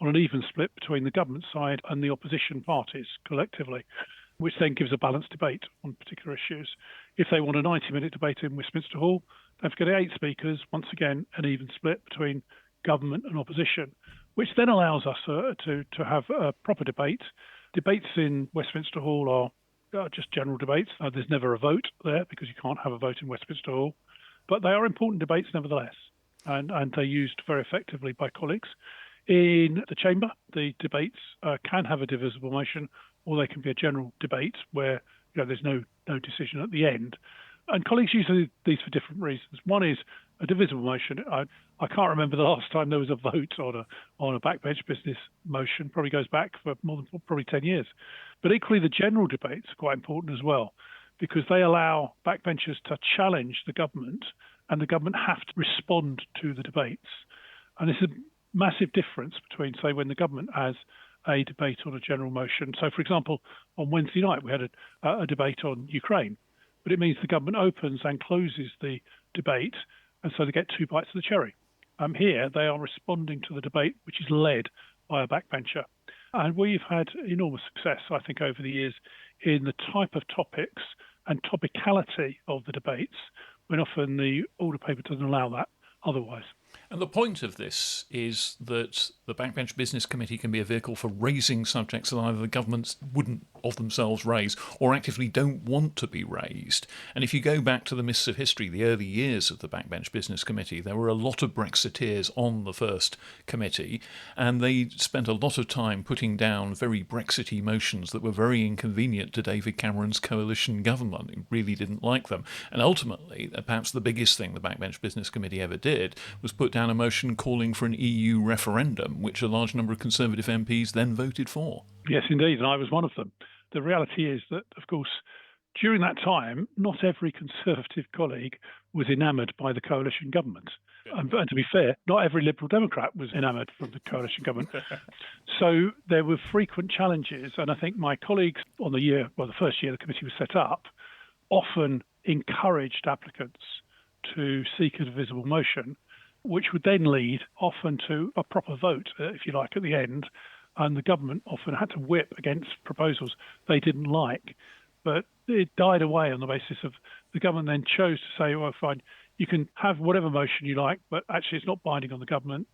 on an even split between the government side and the opposition parties collectively, which then gives a balanced debate on particular issues. If they want a 90-minute debate in Westminster Hall, they've got 8 speakers, once again, an even split between government and opposition, which then allows us to have a proper debate. Debates in Westminster Hall are just general debates. There's never a vote there because you can't have a vote in Westminster Hall. But they are important debates nevertheless, and they're used very effectively by colleagues. In the chamber, the debates can have a divisible motion, or they can be a general debate where there's no decision at the end. And colleagues use these for different reasons. One is a divisible motion. I can't remember the last time there was a vote on a backbench business motion. Probably goes back for more than probably 10 years. But equally, the general debates are quite important as well, because they allow backbenchers to challenge the government, and the government have to respond to the debates. And this is a massive difference between, say, when the government has a debate on a general motion. So, for example, on Wednesday night, we had a debate on Ukraine, but it means the government opens and closes the debate, and so they get two bites of the cherry. Here, they are responding to the debate, which is led by a backbencher. And we've had enormous success, I think, over the years in the type of topics and topicality of the debates, when often the order paper doesn't allow that otherwise. And the point of this is that the Backbench Business Committee can be a vehicle for raising subjects that either the governments wouldn't of themselves raise or actively don't want to be raised. And if you go back to the mists of history, the early years of the Backbench Business Committee, there were a lot of Brexiteers on the first committee, and they spent a lot of time putting down very Brexity motions that were very inconvenient to David Cameron's coalition government. He really didn't like them. And ultimately, perhaps the biggest thing the Backbench Business Committee ever did was put down a motion calling for an EU referendum, which a large number of Conservative MPs then voted for. Yes, indeed, and I was one of them. The reality is that, of course, during that time, not every Conservative colleague was enamoured by the coalition government. And to be fair, not every Liberal Democrat was enamoured from the coalition government. So there were frequent challenges, and I think my colleagues on the first year the committee was set up, often encouraged applicants to seek a divisible motion, which would then lead often to a proper vote, if you like, at the end. And the government often had to whip against proposals they didn't like. But it died away on the basis of the government then chose to say, well, fine, you can have whatever motion you like, but actually it's not binding on the government,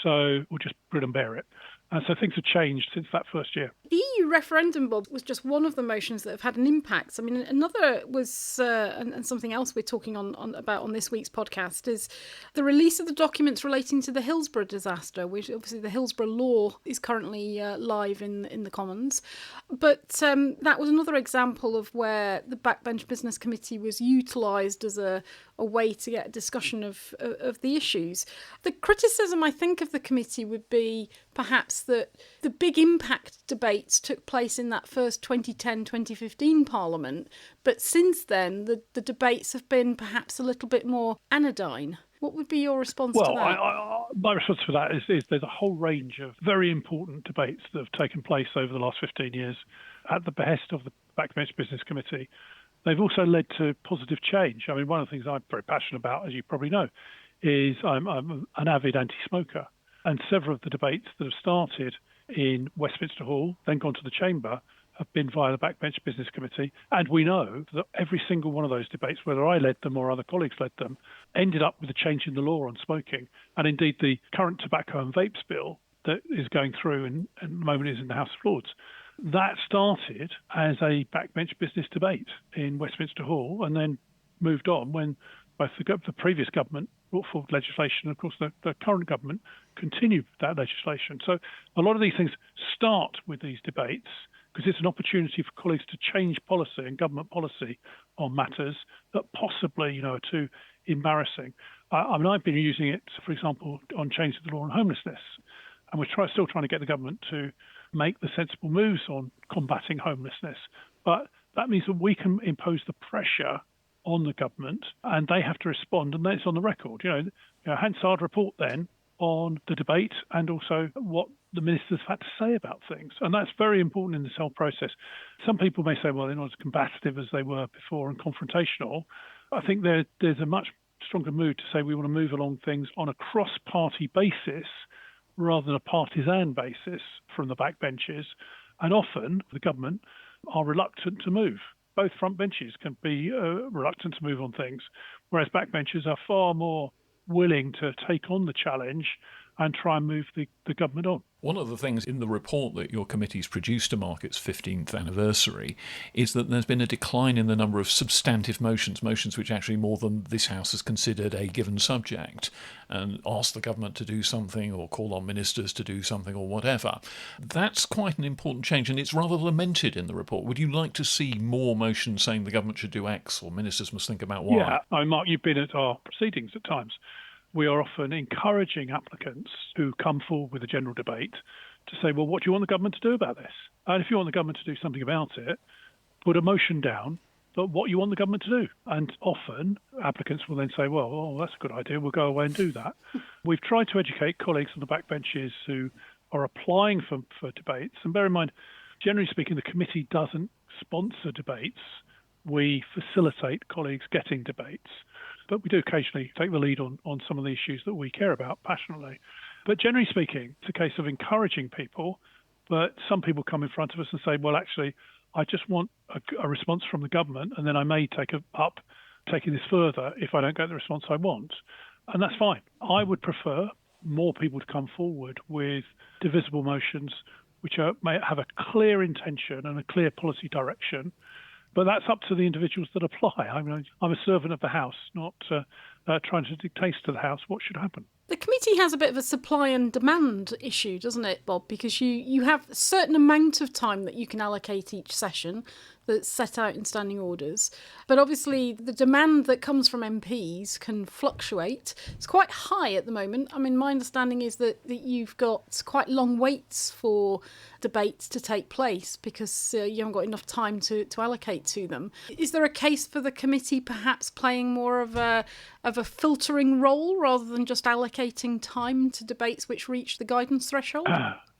so we'll just grin and bear it. And so things have changed since that first year. The EU referendum, Bob, was just one of the motions that have had an impact. I mean, another was, and something else we're talking about on this week's podcast, is the release of the documents relating to the Hillsborough disaster, which obviously the Hillsborough Law is currently live in the Commons. But that was another example of where the Backbench Business Committee was utilised as a way to get a discussion of the issues. The criticism, I think, of the committee would be perhaps that the big impact debates took place in that first 2010-2015 Parliament, but since then the debates have been perhaps a little bit more anodyne. What would be your response to that? My response to that is there's a whole range of very important debates that have taken place over the last 15 years at the behest of the Backbench Business Committee. They've also led to positive change. I mean, one of the things I'm very passionate about, as you probably know, is I'm an avid anti-smoker. And several of the debates that have started in Westminster Hall, then gone to the Chamber, have been via the Backbench Business Committee. And we know that every single one of those debates, whether I led them or other colleagues led them, ended up with a change in the law on smoking. And indeed, the current tobacco and vapes bill that is going through and at the moment is in the House of Lords, that started as a backbench business debate in Westminster Hall and then moved on when both the previous government brought forward legislation and, of course, the current government continued that legislation. So a lot of these things start with these debates because it's an opportunity for colleagues to change policy and government policy on matters that possibly, are too embarrassing. I mean, I've been using it, for example, on changing the law on homelessness, and we're still trying to get the government to make the sensible moves on combating homelessness. But that means that we can impose the pressure on the government and they have to respond, and that's on the record. Hansard report then on the debate and also what the ministers had to say about things. And that's very important in this whole process. Some people may say, well, they're not as combative as they were before and confrontational. I think there's a much stronger mood to say we want to move along things on a cross-party basis rather than a partisan basis from the backbenches. And often the government are reluctant to move. Both front benches can be reluctant to move on things, whereas backbenchers are far more willing to take on the challenge and try and move the government on. One of the things in the report that your committee's produced to mark its 15th anniversary is that there's been a decline in the number of substantive motions which actually more than this House has considered a given subject and ask the government to do something or call on ministers to do something or whatever. That's quite an important change, and it's rather lamented in the report. Would you like to see more motions saying the government should do X or ministers must think about Y? Yeah, Mark, you've been at our proceedings at times. We are often encouraging applicants who come forward with a general debate to say, well, what do you want the government to do about this? And if you want the government to do something about it, put a motion down that what you want the government to do. And often applicants will then say, well, that's a good idea. We'll go away and do that. We've tried to educate colleagues on the backbenches who are applying for debates. And bear in mind, generally speaking, the committee doesn't sponsor debates. We facilitate colleagues getting debates. But we do occasionally take the lead on some of the issues that we care about passionately. But generally speaking, it's a case of encouraging people. But some people come in front of us and say, well, actually, I just want a response from the government, and then I may take up taking this further if I don't get the response I want. And that's fine. I would prefer more people to come forward with divisible motions which may have a clear intention and a clear policy direction. But that's up to the individuals that apply. I mean, I'm a servant of the House, not trying to dictate to the House what should happen. The committee has a bit of a supply and demand issue, doesn't it, Bob? Because you have a certain amount of time that you can allocate each session that's set out in standing orders. But obviously the demand that comes from MPs can fluctuate. It's quite high at the moment. I mean, my understanding is that you've got quite long waits for debates to take place because you haven't got enough time to allocate to them. Is there a case for the committee perhaps playing more of a filtering role rather than just allocating time to debates which reach the guidance threshold?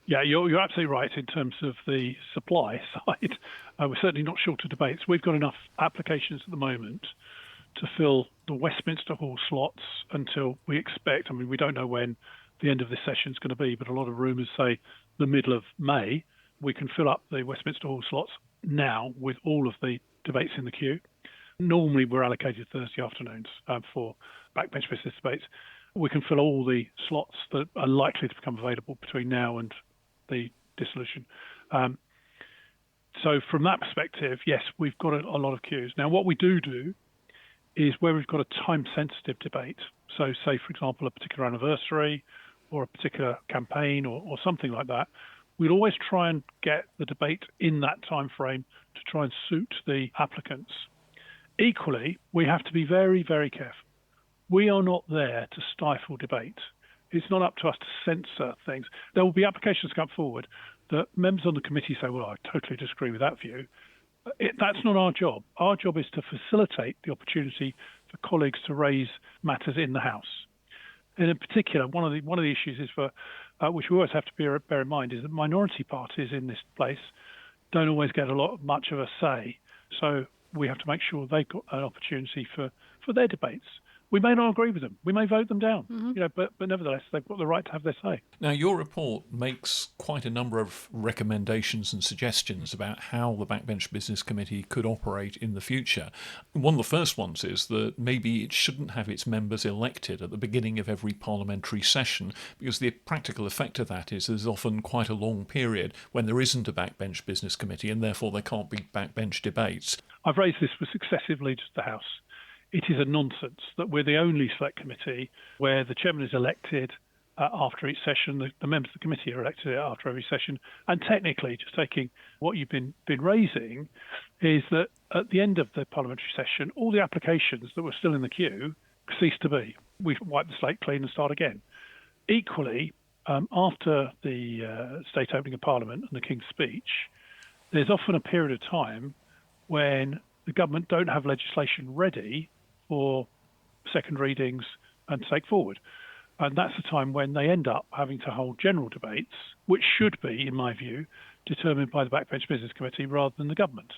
Yeah, you're absolutely right in terms of the supply side. We're certainly not short of debates. We've got enough applications at the moment to fill the Westminster Hall slots until we expect, I mean, we don't know when the end of this session is going to be, but a lot of rumours say the middle of May. We can fill up the Westminster Hall slots now with all of the debates in the queue. Normally we're allocated Thursday afternoons for backbench business debates. We can fill all the slots that are likely to become available between now and the dissolution. So from that perspective, yes, we've got a lot of queues. Now, what we do is where we've got a time-sensitive debate, so say, for example, a particular anniversary or a particular campaign or something like that, we'll always try and get the debate in that time frame to try and suit the applicants. Equally, we have to be very, very careful. We are not there to stifle debate. It's not up to us to censor things. There will be applications come forward that members on the committee say, well, I totally disagree with that view. That's not our job. Our job is to facilitate the opportunity for colleagues to raise matters in the House. And in particular, one of the issues is which we always have to bear in mind is that minority parties in this place don't always get much of a say. So we have to make sure they've got an opportunity for their debates. We may not agree with them. We may vote them down, but nevertheless, they've got the right to have their say. Now, your report makes quite a number of recommendations and suggestions about how the Backbench Business Committee could operate in the future. One of the first ones is that maybe it shouldn't have its members elected at the beginning of every parliamentary session, because the practical effect of that is there's often quite a long period when there isn't a Backbench Business Committee, and therefore there can't be backbench debates. I've raised this with successive leaders of the House. It is a nonsense that we're the only select committee where the chairman is elected after each session. The members of the committee are elected after every session. And technically, just taking what you've been raising, is that at the end of the parliamentary session, all the applications that were still in the queue cease to be. We wipe the slate clean and start again. Equally, after the state opening of Parliament and the King's speech, there's often a period of time when the government don't have legislation ready for second readings and to take forward. And that's the time when they end up having to hold general debates, which should be, in my view, determined by the Backbench Business Committee rather than the government.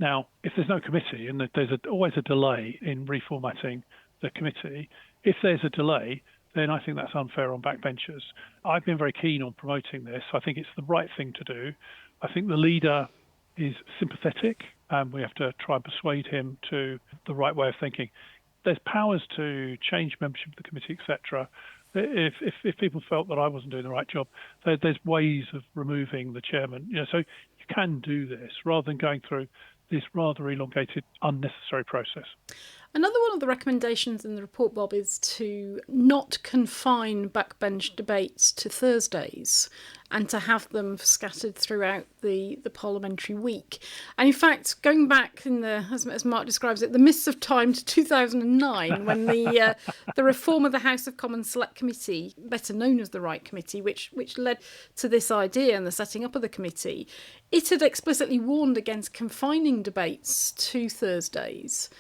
Now, if there's no committee and there's always a delay in reformatting the committee, if there's a delay, then I think that's unfair on backbenchers. I've been very keen on promoting this. I think it's the right thing to do. I think the leader is sympathetic, and we have to try and persuade him to the right way of thinking. There's powers to change membership of the committee, etc., If people felt that I wasn't doing the right job, there's ways of removing the chairman. So you can do this rather than going through this rather elongated, unnecessary process. Another one of the recommendations in the report, Bob, is to not confine backbench debates to Thursdays and to have them scattered throughout the parliamentary week. And in fact, going back in as Mark describes it, the mists of time to 2009, when the reform of the House of Commons Select Committee, better known as the Right Committee, which led to this idea and the setting up of the committee, it had explicitly warned against confining debates to Thursdays.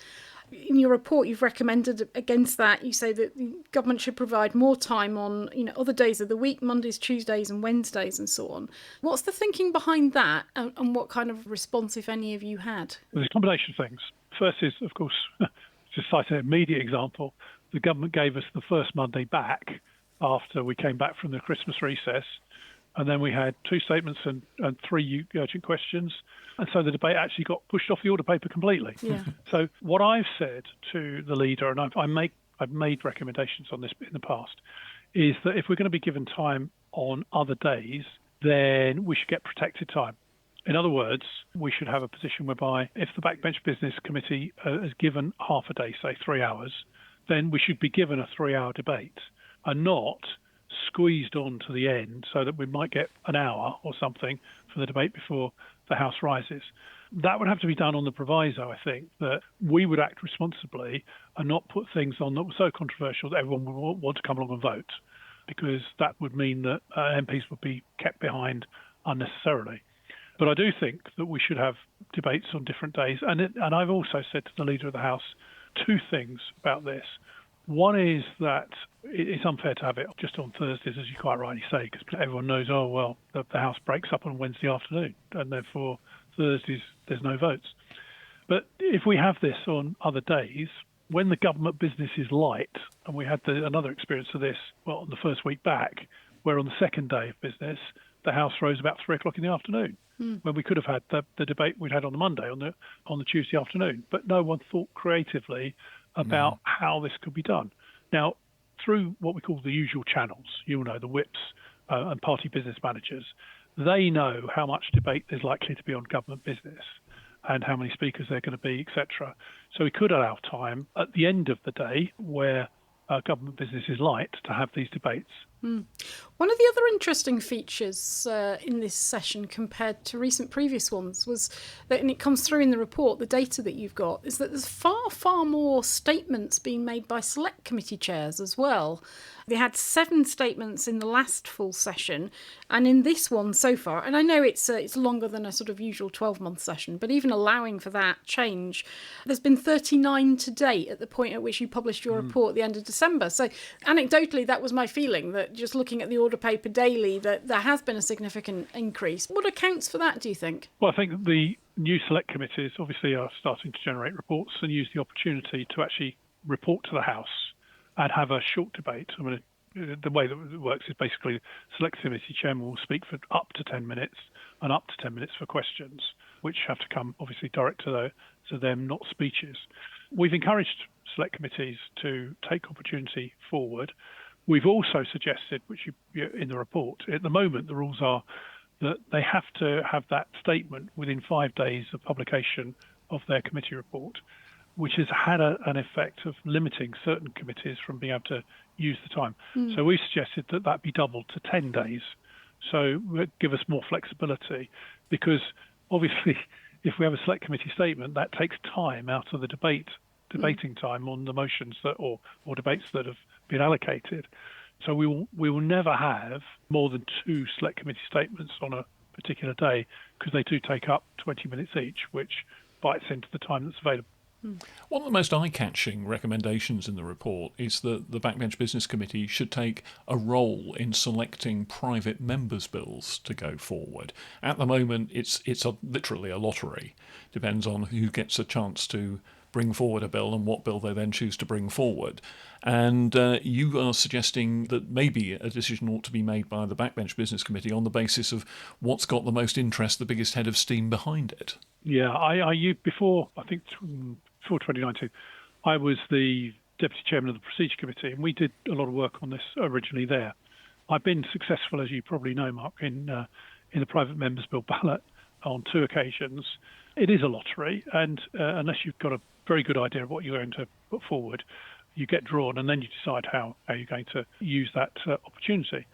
In your report, you've recommended against that. You say that the government should provide more time on other days of the week, Mondays, Tuesdays and Wednesdays and so on. What's the thinking behind that, and what kind of response, if any, have you had? There's a combination of things. First is, of course, to cite an immediate example, the government gave us the first Monday back after we came back from the Christmas recess. And then we had 2 statements and 3 urgent questions. And so the debate actually got pushed off the order paper completely. Yeah. So what I've said to the leader, and I've made recommendations on this in the past, is that if we're going to be given time on other days, then we should get protected time. In other words, we should have a position whereby if the Backbench Business Committee is given half a day, say 3 hours, then we should be given a 3-hour debate and not squeezed on to the end so that we might get an hour or something for the debate before the House rises. That would have to be done on the proviso, I think, that we would act responsibly and not put things on that were so controversial that everyone would want to come along and vote, because that would mean that MPs would be kept behind unnecessarily. But I do think that we should have debates on different days. And I've also said to the Leader of the House 2 things about this. One is that it's unfair to have it just on Thursdays, as you quite rightly say, because everyone knows, the House breaks up on Wednesday afternoon, and therefore Thursdays there's no votes. But if we have this on other days, when the government business is light, and we had another experience of this, on the first week back, where on the second day of business, the House rose about 3 o'clock in the afternoon, when we could have had the debate we'd had on the Monday, on the Tuesday afternoon. But no one thought creatively about how this could be done. Now, through what we call the usual channels, the whips and party business managers, they know how much debate there's likely to be on government business and how many speakers there are going to be, etc. So we could allow time at the end of the day where government business is light to have these debates. One of the other interesting features in this session compared to recent previous ones was that, and it comes through in the report, the data that you've got, is that there's far, far more statements being made by select committee chairs as well. They had 7 statements in the last full session, and in this one so far, and I know it's longer than a sort of usual 12-month session, but even allowing for that change, there's been 39 to date at the point at which you published your report at the end of December. So anecdotally, that was my feeling, that just looking at the order paper daily, that there has been a significant increase. What accounts for that, do you think? Well, I think the new select committees obviously are starting to generate reports and use the opportunity to actually report to the House and have a short debate. I mean, the way that it works is basically the select committee chairman will speak for up to 10 minutes and up to 10 minutes for questions, which have to come obviously direct to them, not speeches. We've encouraged select committees to take opportunity forward. We've also suggested, which in the report, at the moment the rules are that they have to have that statement within 5 days of publication of their committee report, which has had an effect of limiting certain committees from being able to use the time. So we suggested that be doubled to 10 days. So it would give us more flexibility, because obviously if we have a select committee statement, that takes time out of the debating time on the motions or debates that have been allocated. So we will never have more than 2 select committee statements on a particular day, because they do take up 20 minutes each, which bites into the time that's available. One of the most eye-catching recommendations in the report is that the Backbench Business Committee should take a role in selecting private members' bills to go forward. At the moment, it's literally a lottery. Depends on who gets a chance to bring forward a bill and what bill they then choose to bring forward. And you are suggesting that maybe a decision ought to be made by the Backbench Business Committee on the basis of what's got the most interest, the biggest head of steam behind it. Yeah, before 2019, I was the Deputy Chairman of the Procedure Committee, and we did a lot of work on this originally there. I've been successful, as you probably know, Mark, in the private members' bill ballot on 2 occasions. It is a lottery, and unless you've got a very good idea of what you're going to put forward, you get drawn, and then you decide how you're going to use that opportunity.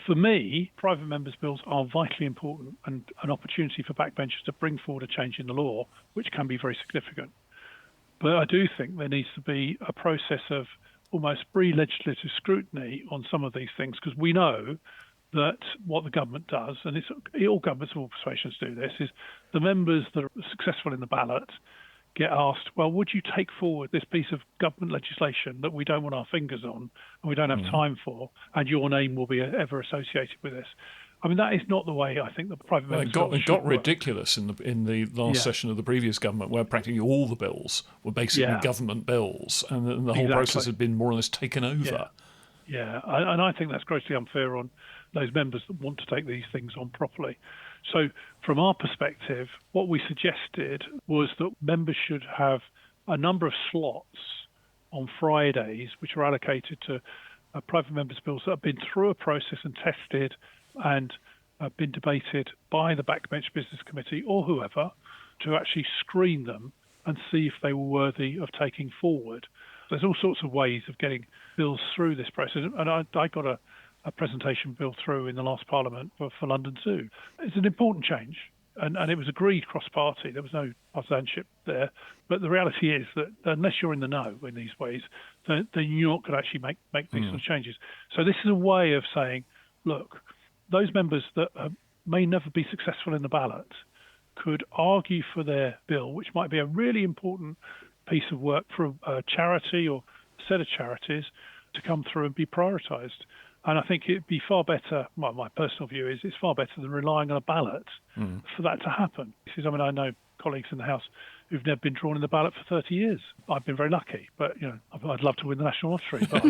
For me, private members' bills are vitally important and an opportunity for backbenchers to bring forward a change in the law, which can be very significant. But I do think there needs to be a process of almost pre-legislative scrutiny on some of these things, because we know that what the government does, and all governments of all persuasions do this, is the members that are successful in the ballot get asked, well, would you take forward this piece of government legislation that we don't want our fingers on and we don't have time for, and your name will be ever associated with this? I mean, that is not the way I think the private members it got ridiculous in the last session of the previous government, where practically all the bills were basically government bills, and the whole process had been more or less taken over. Yeah, and I think that's grossly unfair on those members that want to take these things on properly. So from our perspective, what we suggested was that members should have a number of slots on Fridays, which are allocated to private members' bills that have been through a process and tested and been debated by the Backbench Business Committee or whoever, to actually screen them and see if they were worthy of taking forward. There's all sorts of ways of getting bills through this process, and I got a presentation bill through in the last Parliament for London Zoo. It's an important change, and it was agreed cross-party. There was no partisanship there. But the reality is that unless you're in the know in these ways, then you're not going to actually make these sort of changes. So this is a way of saying, look, those members that may never be successful in the ballot could argue for their bill, which might be a really important piece of work for a charity or a set of charities to come through and be prioritised. And I think it'd be far better, my personal view is it's far better than relying on a ballot for that to happen. I mean, I know colleagues in the House who've never been drawn in the ballot for 30 years. I've been very lucky, but, I'd love to win the National Lottery. But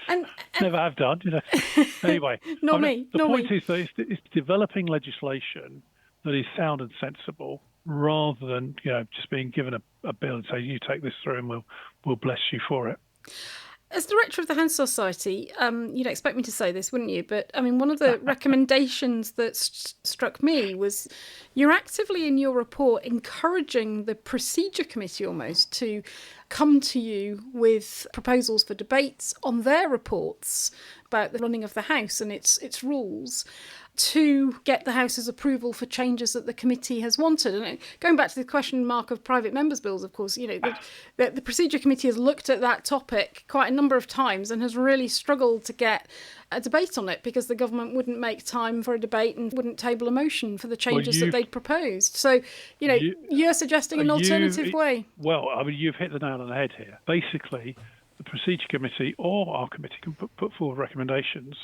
and never have done, Anyway. The point is that it's developing legislation that is sound and sensible, rather than just being given a bill and say, you take this through and we'll bless you for it. As director of the Hansard Society, you'd expect me to say this, wouldn't you? But I mean, one of the recommendations that struck me was you're actively in your report encouraging the Procedure Committee almost to come to you with proposals for debates on their reports about the running of the House and its rules, to get the House's approval for changes that the committee has wanted. And going back to the question mark of private members' bills, of course, the Procedure Committee has looked at that topic quite a number of times and has really struggled to get a debate on it because the government wouldn't make time for a debate and wouldn't table a motion for the changes that they'd proposed. So, you're suggesting an alternative way. Well, I mean, you've hit the nail on the head here. Basically, the Procedure Committee or our committee can put forward recommendations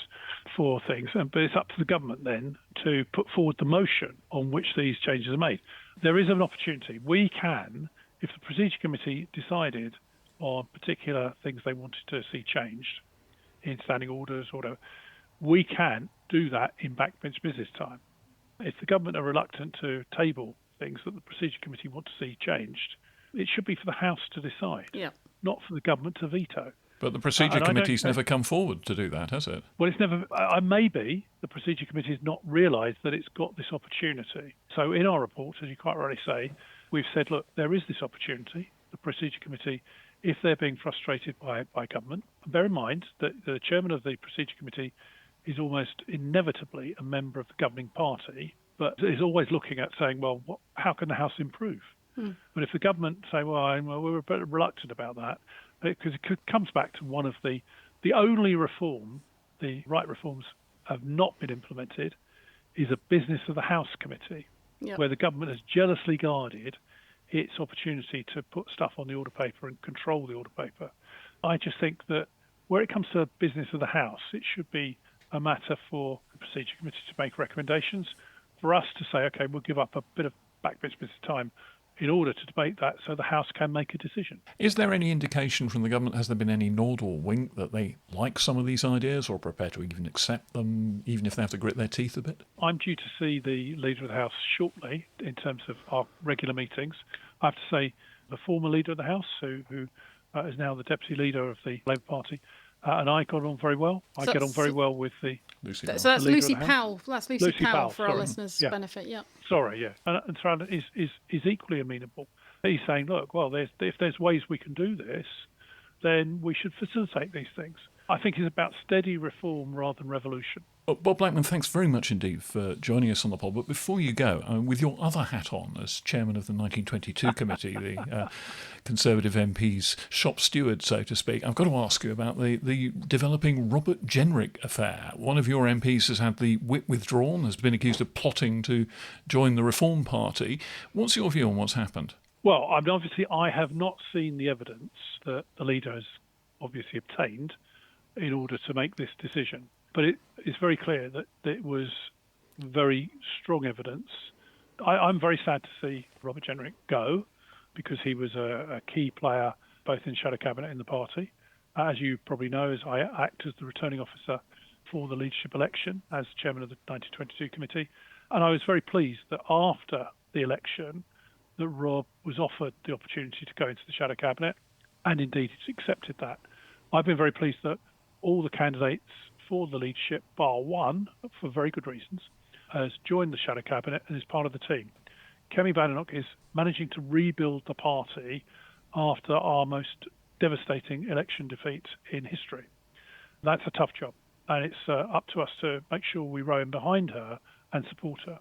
for things, but it's up to the government then to put forward the motion on which these changes are made. There is an opportunity. We can, if the Procedure Committee decided on particular things they wanted to see changed in standing orders or whatever, we can do that in backbench business time. If the government are reluctant to table things that the Procedure Committee want to see changed, it should be for the House to decide. Yeah. Not for the government to veto. But the Procedure Committee's never come forward to do that, has it? Well, it's never. Maybe the Procedure Committee has not realised that it's got this opportunity. So in our report, as you quite rightly say, we've said, look, there is this opportunity. The Procedure Committee, if they're being frustrated by government, bear in mind that the chairman of the Procedure Committee is almost inevitably a member of the governing party, but is always looking at saying, well, how can the House improve? But if the government say, we're a bit reluctant about that, because it comes back to one of the only reform, the right reforms have not been implemented, is a Business of the House committee, where the government has jealously guarded its opportunity to put stuff on the order paper and control the order paper. I just think that where it comes to business of the House, it should be a matter for the Procedure Committee to make recommendations, for us to say, OK, we'll give up a bit of backbench business time in order to debate that so the House can make a decision. Is there any indication from the government, has there been any nod or wink that they like some of these ideas or are prepared to even accept them, even if they have to grit their teeth a bit? I'm due to see the Leader of the House shortly in terms of our regular meetings. I have to say the former leader of the House, who is now the deputy leader of the Labour Party, and I got on very well. I get on very well with the Lucy So Bell. that's the leader Lucy of the Powell. That's Lucy, Lucy Powell Powell, for our sorry. listeners' Yeah. benefit. Yeah. Sorry, yeah. And Sarah is equally amenable. He's saying, look, well, if there's ways we can do this, then we should facilitate these things. I think it's about steady reform rather than revolution. Well, Bob Blackman, thanks very much indeed for joining us on the pod. But before you go, with your other hat on as chairman of the 1922 committee, the Conservative MPs shop steward, so to speak, I've got to ask you about the developing Robert Jenrick affair. One of your MPs has had the whip withdrawn, has been accused of plotting to join the Reform Party. What's your view on what's happened? Well, I mean, obviously, I have not seen the evidence that the leader has obviously obtained in order to make this decision. But it's very clear that it was very strong evidence. I'm very sad to see Robert Jenrick go, because he was a key player both in shadow cabinet and in the party. As you probably know, as I act as the returning officer for the leadership election as chairman of the 1922 committee. And I was very pleased that after the election, that Rob was offered the opportunity to go into the shadow cabinet, and indeed he's accepted that. I've been very pleased that all the candidates for the leadership, bar one, for very good reasons, has joined the shadow cabinet and is part of the team. Kemi Badenoch is managing to rebuild the party after our most devastating election defeat in history. That's a tough job, and it's up to us to make sure we row in behind her and support her.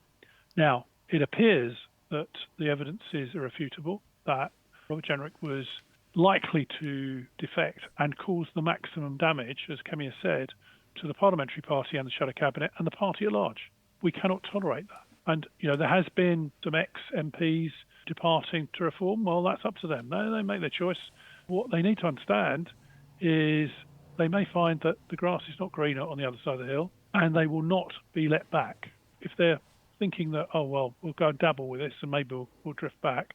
Now, it appears that the evidence is irrefutable, that Robert Jenrick was likely to defect and cause the maximum damage, as Kemi has said, to the parliamentary party and the shadow cabinet and the party at large. We cannot tolerate that. And, there has been some ex-MPs departing to reform. Well, that's up to them. They make their choice. What they need to understand is they may find that the grass is not greener on the other side of the hill, and they will not be let back. If they're thinking that, oh, well, we'll go and dabble with this and maybe we'll drift back,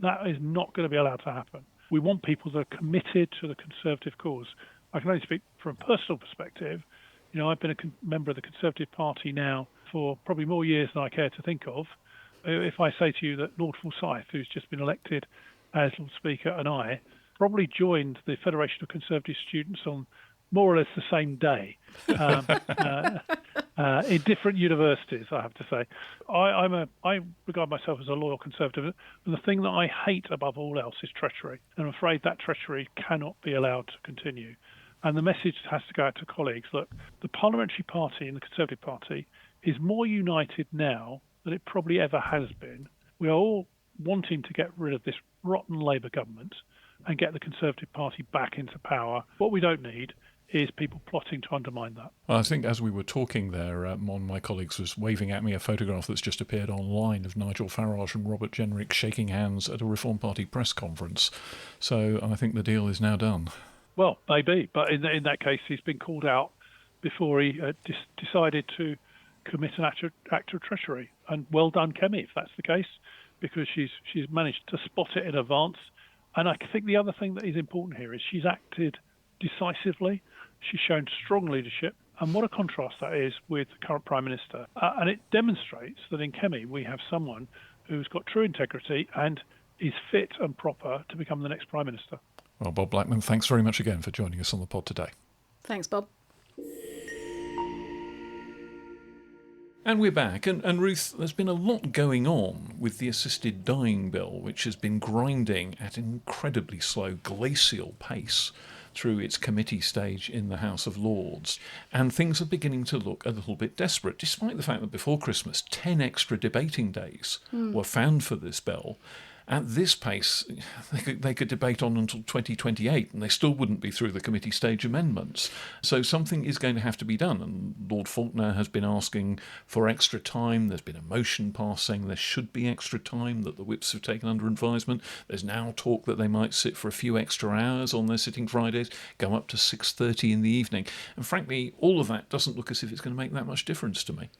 that is not going to be allowed to happen. We want people that are committed to the Conservative cause. I can only speak from a personal perspective. I've been a member of the Conservative Party now for probably more years than I care to think of. If I say to you that Lord Forsyth, who's just been elected as Lord Speaker, and I probably joined the Federation of Conservative Students on more or less the same day, in different universities, I have to say. I regard myself as a loyal Conservative, and the thing that I hate above all else is treachery. And I'm afraid that treachery cannot be allowed to continue. And the message has to go out to colleagues. Look, the parliamentary party and the Conservative Party is more united now than it probably ever has been. We are all wanting to get rid of this rotten Labour government and get the Conservative Party back into power. What we don't need is people plotting to undermine that. I think as we were talking there, one of my colleagues was waving at me a photograph that's just appeared online of Nigel Farage and Robert Jenrick shaking hands at a Reform Party press conference. So I think the deal is now done. Well, maybe, but in that case, he's been called out before he decided to commit an act of treachery. And well done, Kemi, if that's the case, because she's managed to spot it in advance. And I think the other thing that is important here is she's acted decisively. She's shown strong leadership. And what a contrast that is with the current Prime Minister. And it demonstrates that in Kemi we have someone who's got true integrity and is fit and proper to become the next Prime Minister. Well, Bob Blackman, thanks very much again for joining us on the pod today. Thanks, Bob. And we're back. And Ruth, there's been a lot going on with the assisted dying bill, which has been grinding at an incredibly slow, glacial pace through its committee stage in the House of Lords. And things are beginning to look a little bit desperate, despite the fact that before Christmas, 10 extra debating days were found for this bill. At this pace, they could debate on until 2028 and they still wouldn't be through the committee stage amendments. So something is going to have to be done. And Lord Faulkner has been asking for extra time. There's been a motion passed saying there should be extra time, that the whips have taken under advisement. There's now talk that they might sit for a few extra hours on their sitting Fridays, go up to 6:30 in the evening. And frankly, all of that doesn't look as if it's going to make that much difference to me.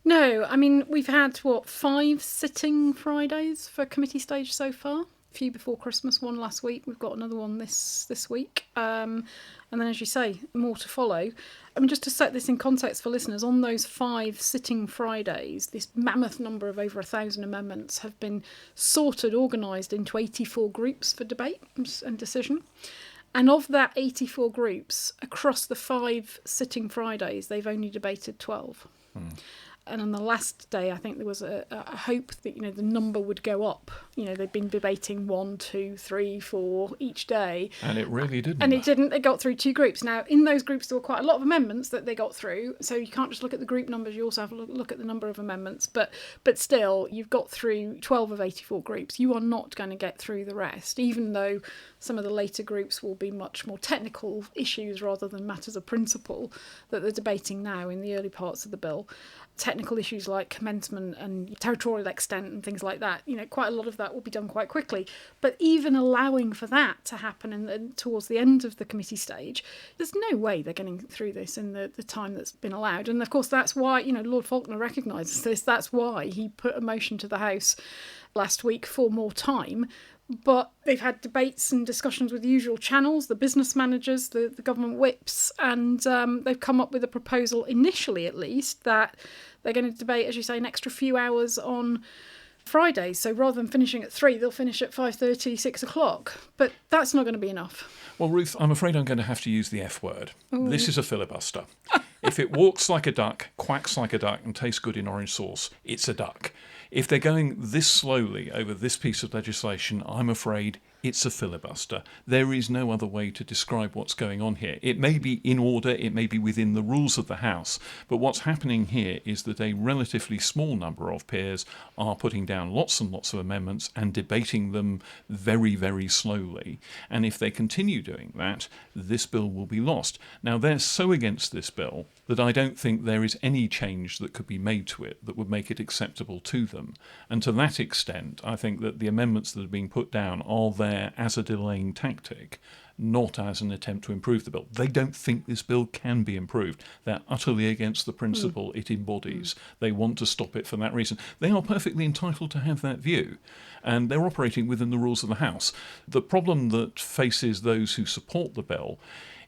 No, I mean, we've had, 5 sitting Fridays for committee stage so far? few before Christmas, one last week. We've got another one this week. And then, as you say, more to follow. I mean, just to set this in context for listeners, on those 5 sitting Fridays, this mammoth number of over 1,000 amendments have been sorted, organised into 84 groups for debate and decision. And of that 84 groups, across the 5 sitting Fridays, they've only debated 12. And on the last day, I think there was a hope that, the number would go up. They'd been debating 1, 2, 3, 4 each day. And it really didn't. And it didn't. They got through 2 groups. Now, in those groups, there were quite a lot of amendments that they got through. So you can't just look at the group numbers. You also have to look at the number of amendments. But still, you've got through 12 of 84 groups. You are not going to get through the rest, even though some of the later groups will be much more technical issues rather than matters of principle that they're debating now in the early parts of the bill. Technical issues like commencement and territorial extent and things like that, quite a lot of that will be done quite quickly. But even allowing for that to happen towards the end of the committee stage, there's no way they're getting through this in the time that's been allowed. And of course, that's why, Lord Faulkner recognises this. That's why he put a motion to the House last week for more time. But they've had debates and discussions with the usual channels, the business managers, the government whips, and they've come up with a proposal, initially at least, that they're going to debate, as you say, an extra few hours on Fridays. So rather than finishing at 3, they'll finish at 5:30, 6 o'clock. But that's not going to be enough. Well, Ruth, I'm afraid I'm going to have to use the F word. Ooh. This is a filibuster. If it walks like a duck, quacks like a duck, and tastes good in orange sauce, it's a duck. If they're going this slowly over this piece of legislation, I'm afraid it's a filibuster. There is no other way to describe what's going on here. It may be in order, it may be within the rules of the House, but what's happening here is that a relatively small number of peers are putting down lots and lots of amendments and debating them very, very slowly. And if they continue doing that, this bill will be lost. Now, they're so against this bill that I don't think there is any change that could be made to it that would make it acceptable to them. And to that extent, I think that the amendments that are being put down are there as a delaying tactic, not as an attempt to improve the bill. They don't think this bill can be improved. They're utterly against the principle it embodies. They want to stop it for that reason. They are perfectly entitled to have that view, and they're operating within the rules of the House. The problem that faces those who support the bill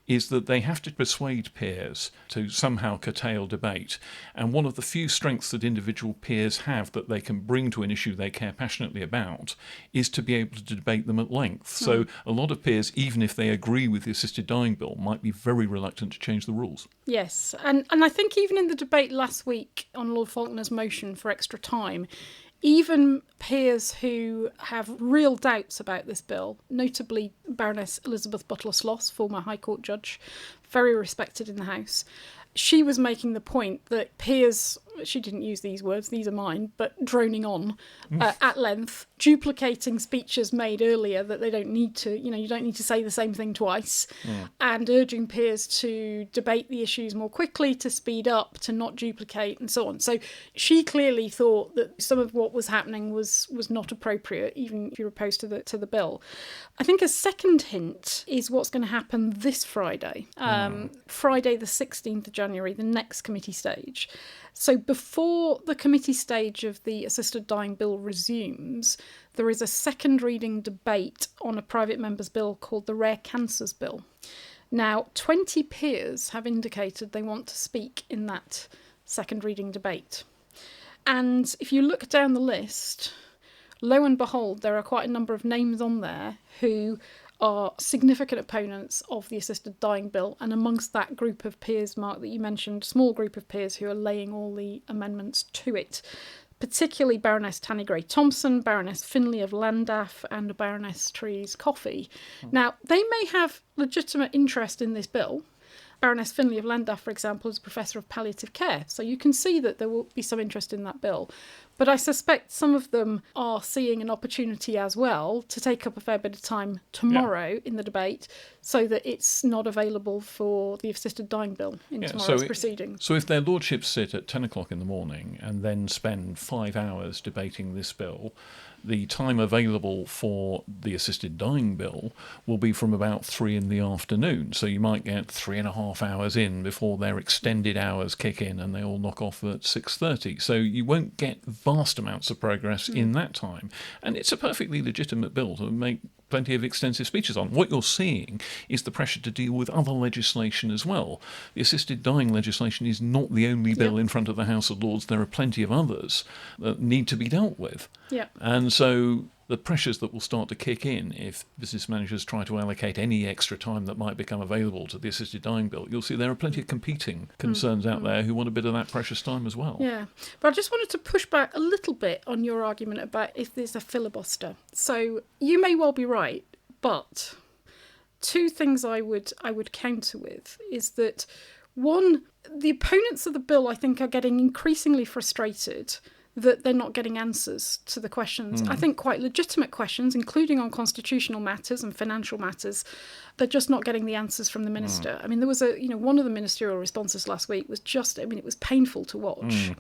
is that they have to persuade peers to somehow curtail debate. And one of the few strengths that individual peers have that they can bring to an issue they care passionately about is to be able to debate them at length. So a lot of peers, even if they agree with the assisted dying bill, might be very reluctant to change the rules. Yes, and I think even in the debate last week on Lord Faulkner's motion for extra time, even peers who have real doubts about this bill, notably Baroness Elizabeth Butler-Sloss, former High Court judge, very respected in the House, she was making the point that peers, she didn't use these words, these are mine, but droning on at length, duplicating speeches made earlier that they don't need to, you don't need to say the same thing twice, and urging peers to debate the issues more quickly, to speed up, to not duplicate, and so on. So she clearly thought that some of what was happening was not appropriate, even if you're opposed to the bill. I think a second hint is what's going to happen this Friday, Friday the 16th of January, the next committee stage. So before the committee stage of the assisted dying bill resumes, there is a second reading debate on a private member's bill called the Rare Cancers Bill. Now, 20 peers have indicated they want to speak in that second reading debate. And if you look down the list, lo and behold, there are quite a number of names on there who are significant opponents of the assisted dying bill, and amongst that group of peers, Mark, that you mentioned, small group of peers who are laying all the amendments to it, particularly Baroness Tanny-Gray-Thompson, Baroness Finlay of Llandaff, and Baroness Trees-Coffey. Now, they may have legitimate interest in this bill. Baroness Finlay of Llandaff, for example, is a professor of palliative care, so you can see that there will be some interest in that bill. But I suspect some of them are seeing an opportunity as well to take up a fair bit of time tomorrow in the debate so that it's not available for the assisted dying bill in tomorrow's proceedings. So if their lordships sit at 10 o'clock in the morning and then spend 5 hours debating this bill, the time available for the assisted dying bill will be from about 3 in the afternoon. So you might get 3.5 hours in before their extended hours kick in and they all knock off at 6:30. So you won't get vast amounts of progress in that time. And it's a perfectly legitimate bill to make plenty of extensive speeches on. What you're seeing is the pressure to deal with other legislation as well. The assisted dying legislation is not the only bill in front of the House of Lords. There are plenty of others that need to be dealt with. Yeah. And so the pressures that will start to kick in if business managers try to allocate any extra time that might become available to the assisted dying bill, you'll see there are plenty of competing concerns out there who want a bit of that precious time as well. Yeah, but I just wanted to push back a little bit on your argument about if there's a filibuster. So you may well be right, but two things I would counter with is that, one, the opponents of the bill, I think, are getting increasingly frustrated that they're not getting answers to the questions. I think quite legitimate questions, including on constitutional matters and financial matters. They're just not getting the answers from the minister. I mean, there was one of the ministerial responses last week was just, it was painful to watch.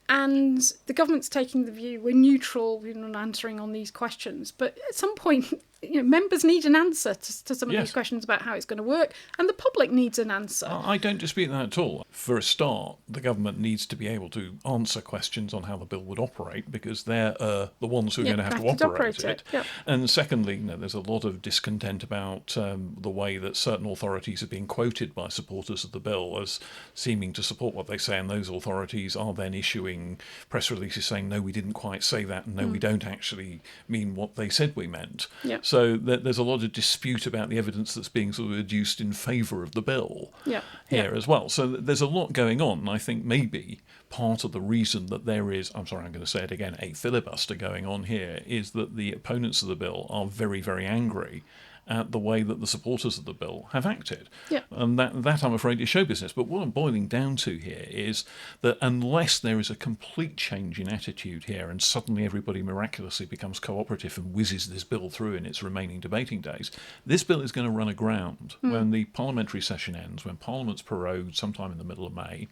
And the government's taking the view we're neutral, we're not answering on these questions. But at some point, members need an answer to some of these questions about how it's going to work, and the public needs an answer. I don't dispute that at all. For a start, the government needs to be able to answer questions on how the bill would operate, because they're the ones who are going to have to operate it. Yep. And secondly, there's a lot of discontent about the way that certain authorities are being quoted by supporters of the bill as seeming to support what they say, and those authorities are then issuing press releases saying, no, we didn't quite say that, and no, we don't actually mean what they said we meant. Yep. So there's a lot of dispute about the evidence that's being sort of adduced in favour of the bill here as well. So there's a lot going on. And I think maybe part of the reason that there is, I'm going to say it again, a filibuster going on here is that the opponents of the bill are very, very angry at the way that the supporters of the bill have acted. Yeah. And that, I'm afraid, is show business. But what I'm boiling down to here is that unless there is a complete change in attitude here and suddenly everybody miraculously becomes cooperative and whizzes this bill through in its remaining debating days, this bill is going to run aground when the parliamentary session ends, when Parliament's prorogued sometime in the middle of May,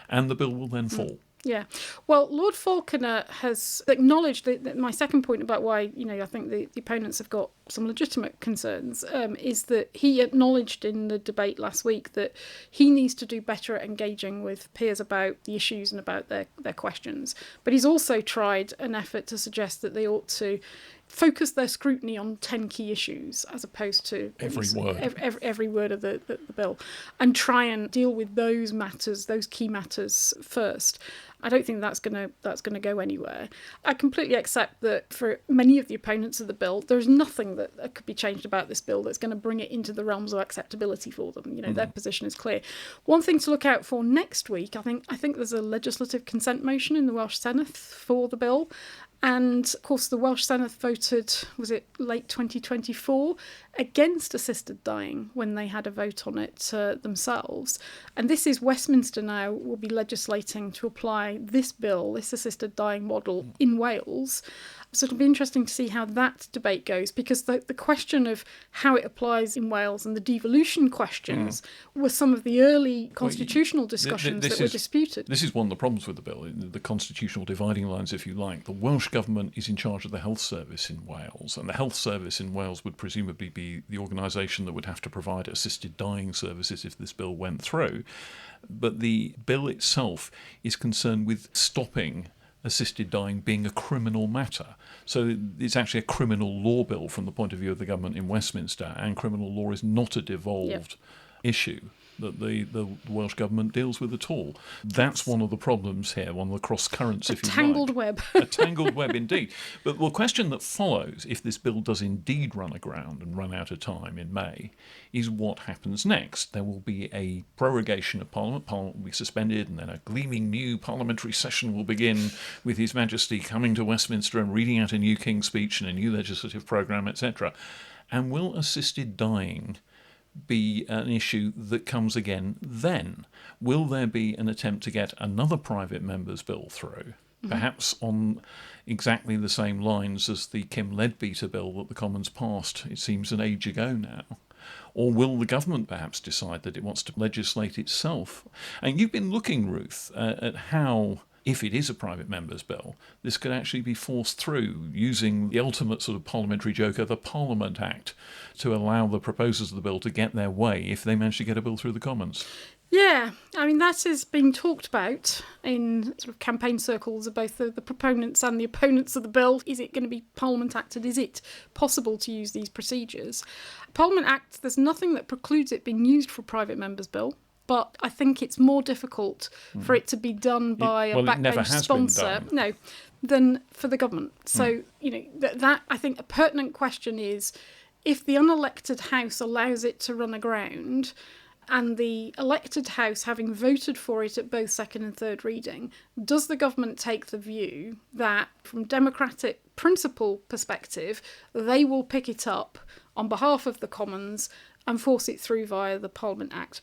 and the bill will then fall. Yeah. Well, Lord Falconer has acknowledged that my second point about why, I think the opponents have got some legitimate concerns is that he acknowledged in the debate last week that he needs to do better at engaging with peers about the issues and about their questions. But he's also tried an effort to suggest that they ought to focus their scrutiny on 10 key issues as opposed to every word of the bill, and try and deal with those matters, those key matters first. I don't think that's going to go anywhere. I completely accept that for many of the opponents of the bill, there's nothing that could be changed about this bill that's going to bring it into the realms of acceptability for them. Their position is clear. One thing to look out for next week, I think there's a legislative consent motion in the Welsh Senedd for the bill. And, of course, the Welsh Senedd voted, was it late 2024, against assisted dying when they had a vote on it themselves. And this is Westminster now will be legislating to apply this bill, this assisted dying model, in Wales. So it'll be interesting to see how that debate goes, because the question of how it applies in Wales and the devolution questions were some of the early constitutional discussions that were disputed. This is one of the problems with the bill, the constitutional dividing lines, if you like. The Welsh Government is in charge of the health service in Wales, and the health service in Wales would presumably be the organisation that would have to provide assisted dying services if this bill went through. But the bill itself is concerned with stopping assisted dying being a criminal matter. So it's actually a criminal law bill from the point of view of the government in Westminster, and criminal law is not a devolved issue that the Welsh Government deals with at all. That's one of the problems here, one of the cross currents, if you like. A tangled web. A tangled web indeed. But the question that follows, if this bill does indeed run aground and run out of time in May, is what happens next. There will be a prorogation of Parliament. Parliament will be suspended, and then a gleaming new parliamentary session will begin with His Majesty coming to Westminster and reading out a new King's Speech and a new legislative programme, etc. And will assisted dying be an issue that comes again then? Will there be an attempt to get another private member's bill through, perhaps on exactly the same lines as the Kim Leadbeater bill that the Commons passed, it seems, an age ago now? Or will the government perhaps decide that it wants to legislate itself? And you've been looking, Ruth, at how, if it is a private member's bill, this could actually be forced through using the ultimate sort of parliamentary joker, the Parliament Act, to allow the proposers of the bill to get their way if they manage to get a bill through the Commons. Yeah, I mean, that is being talked about in sort of campaign circles of both the proponents and the opponents of the bill. Is it going to be Parliament acted? Is it possible to use these procedures? Parliament Act, there's nothing that precludes it being used for a private member's bill, but I think it's more difficult for it to be done by a backbench sponsor than for the government. So, that I think a pertinent question is, if the unelected House allows it to run aground, and the elected House having voted for it at both second and third reading, does the government take the view that, from democratic principle perspective, they will pick it up on behalf of the Commons and force it through via the Parliament Act?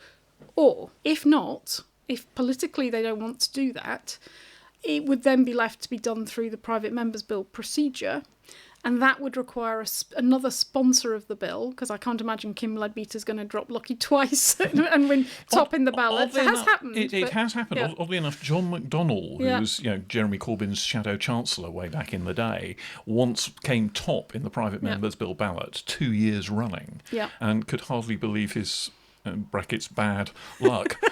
Or, if not, if politically they don't want to do that, it would then be left to be done through the private members' bill procedure, and that would require another sponsor of the bill, because I can't imagine Kim Leadbeater's going to drop lucky twice and win top in the ballot. It has happened. It has happened. Yeah. Oddly enough, John McDonnell, who was Jeremy Corbyn's shadow chancellor way back in the day, once came top in the private members' bill ballot 2 years running, and could hardly believe his brackets bad luck.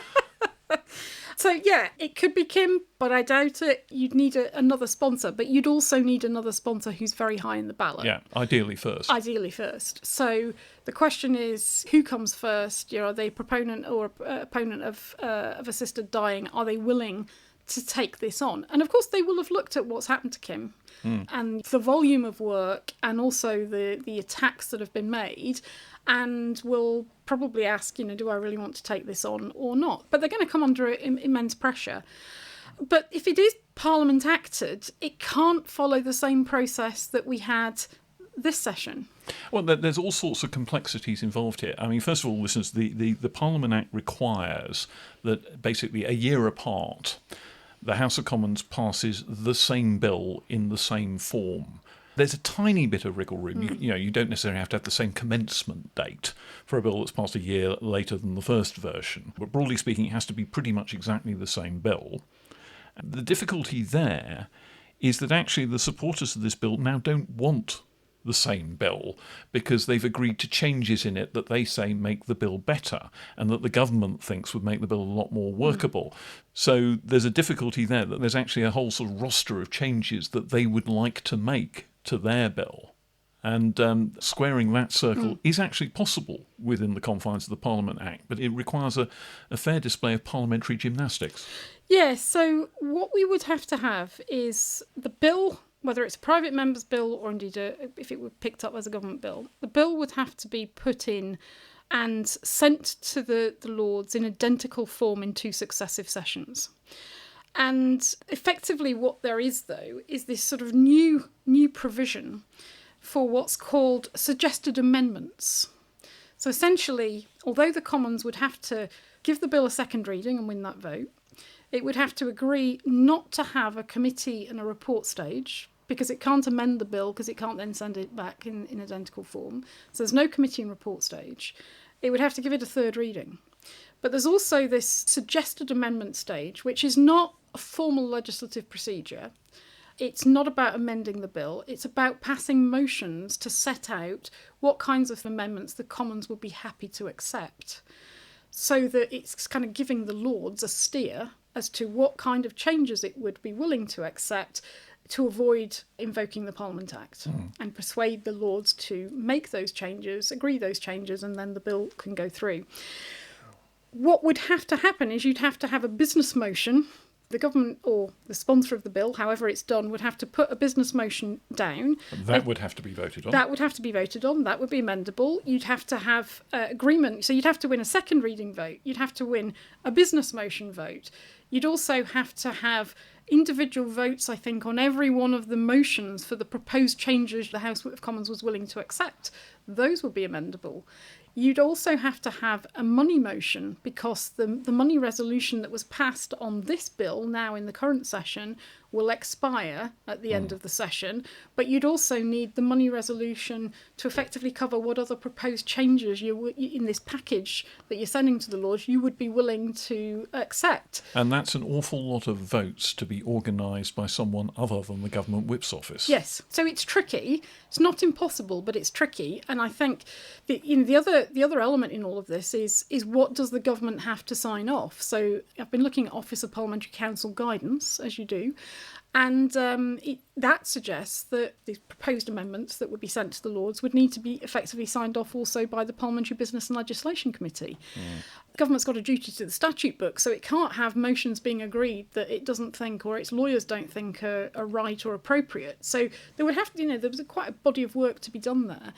So, it could be Kim, but I doubt it. You'd need another sponsor, but you'd also need another sponsor who's very high in the ballot. Yeah, ideally first. So the question is, who comes first? Are they proponent or opponent of assisted dying? Are they willing to take this on? And of course, they will have looked at what's happened to Kim and the volume of work and also the attacks that have been made, and will probably ask, do I really want to take this on or not? But they're going to come under immense pressure. But if it is Parliament acted, it can't follow the same process that we had this session. Well, there's all sorts of complexities involved here. I mean, first of all, listeners, the Parliament Act requires that basically a year apart, the House of Commons passes the same bill in the same form. There's a tiny bit of wriggle room. You don't necessarily have to have the same commencement date for a bill that's passed a year later than the first version. But broadly speaking, it has to be pretty much exactly the same bill. The difficulty there is that actually the supporters of this bill now don't want the same bill because they've agreed to changes in it that they say make the bill better and that the government thinks would make the bill a lot more workable. So there's a difficulty there that there's actually a whole sort of roster of changes that they would like to make to their bill. And squaring that circle is actually possible within the confines of the Parliament Act, but it requires a fair display of parliamentary gymnastics. Yes, so what we would have to have is the bill, whether it's a private member's bill or indeed if it were picked up as a government bill, the bill would have to be put in and sent to the Lords in identical form in 2 successive sessions. And effectively what there is, though, is this sort of new provision for what's called suggested amendments. So essentially, although the Commons would have to give the bill a second reading and win that vote, it would have to agree not to have a committee and a report stage, because it can't amend the bill because it can't then send it back in identical form. So there's no committee and report stage. It would have to give it a third reading. But there's also this suggested amendment stage, which is not a formal legislative procedure. It's not about amending the bill. It's about passing motions to set out what kinds of amendments the Commons would be happy to accept, so that it's kind of giving the Lords a steer as to what kind of changes it would be willing to accept to avoid invoking the Parliament Act and persuade the Lords to make those changes, agree those changes, and then the bill can go through. What would have to happen is you'd have to have a business motion. The government or the sponsor of the bill, however it's done, would have to put a business motion down. That would have to be voted on. That would have to be voted on. That would be amendable. You'd have to have agreement. So you'd have to win a second reading vote. You'd have to win a business motion vote. You'd also have to have individual votes, I think, on every one of the motions for the proposed changes the House of Commons was willing to accept. Those would be amendable. You'd also have to have a money motion, because the money resolution that was passed on this bill now in the current session will expire at the end of the session, but you'd also need the money resolution to effectively cover what other proposed changes in this package that you're sending to the Lords you would be willing to accept. And that's an awful lot of votes to be organised by someone other than the government whip's office. Yes, so it's tricky. It's not impossible, but it's tricky. And I think the other element in all of this is what does the government have to sign off? So I've been looking at Office of Parliamentary Counsel guidance, as you do, and that suggests that the proposed amendments that would be sent to the Lords would need to be effectively signed off also by the Parliamentary Business and Legislation Committee. The government's got a duty to the statute book, so it can't have motions being agreed that it doesn't think or its lawyers don't think are right or appropriate. So there would have to, there was quite a body of work to be done there.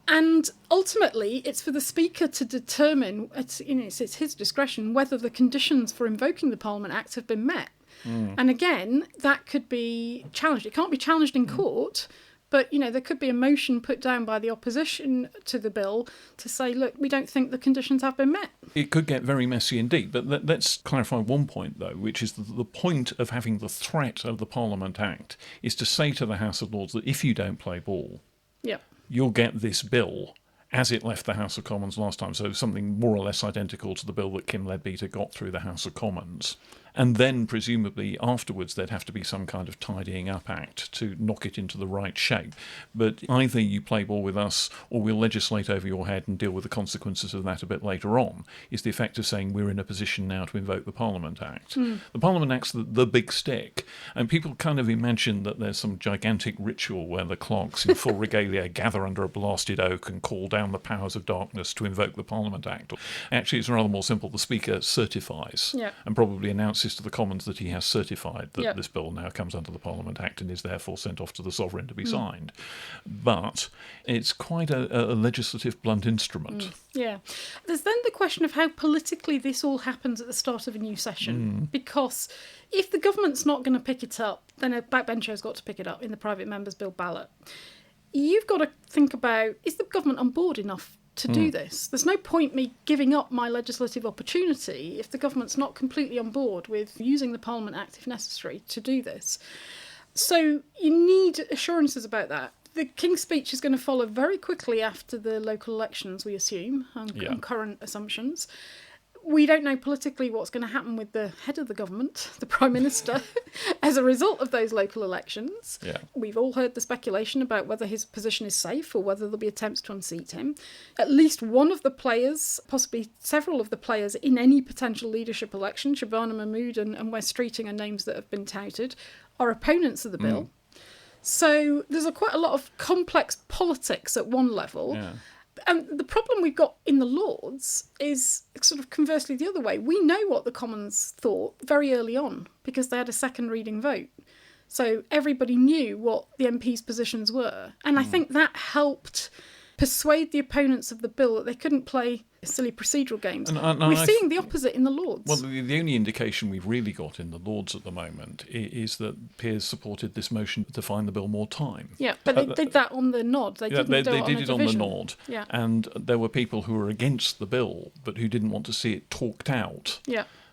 And ultimately, it's for the Speaker to determine, it's his discretion, whether the conditions for invoking the Parliament Act have been met. And again, that could be challenged. It can't be challenged in court, but, there could be a motion put down by the opposition to the bill to say, look, we don't think the conditions have been met. It could get very messy indeed. But let's clarify one point, though, which is that the point of having the threat of the Parliament Act is to say to the House of Lords that if you don't play ball, you'll get this bill as it left the House of Commons last time, so something more or less identical to the bill that Kim Leadbeater got through the House of Commons. And then, presumably, afterwards, there'd have to be some kind of tidying up act to knock it into the right shape. But either you play ball with us or we'll legislate over your head and deal with the consequences of that a bit later on, is the effect of saying we're in a position now to invoke the Parliament Act. The Parliament Act's the big stick, and people kind of imagine that there's some gigantic ritual where the clerks in full regalia gather under a blasted oak and call down the powers of darkness to invoke the Parliament Act. Actually, it's rather more simple. The Speaker certifies and probably announces to the Commons that he has certified that this bill now comes under the Parliament Act and is therefore sent off to the Sovereign to be signed. But it's quite a legislative blunt instrument. Yeah. There's then the question of how politically this all happens at the start of a new session. Because if the government's not going to pick it up, then a backbencher's got to pick it up in the private member's bill ballot. You've got to think about, is the government on board enough to do this? There's no point me giving up my legislative opportunity if the government's not completely on board with using the Parliament Act, if necessary, to do this. So you need assurances about that. The King's Speech is going to follow very quickly after the local elections, we assume, on current assumptions. We don't know politically what's going to happen with the head of the government, the Prime Minister, as a result of those local elections. We've all heard the speculation about whether his position is safe or whether there'll be attempts to unseat him. At least one of the players, possibly several of the players in any potential leadership election, Shabana Mahmood and Wes Streeting are names that have been touted, are opponents of the bill. So there's quite a lot of complex politics at one level. And the problem we've got in the Lords is sort of conversely the other way. We know what the Commons thought very early on because they had a second reading vote. So everybody knew what the MPs' positions were. And I think that helped persuade the opponents of the bill that they couldn't play silly procedural games. We're seeing the opposite in the Lords. Well, the only indication we've really got in the Lords at the moment is that peers supported this motion to find the bill more time. Yeah, but they did that on the nod. They did it on the nod. Yeah. And there were people who were against the bill, but who didn't want to see it talked out.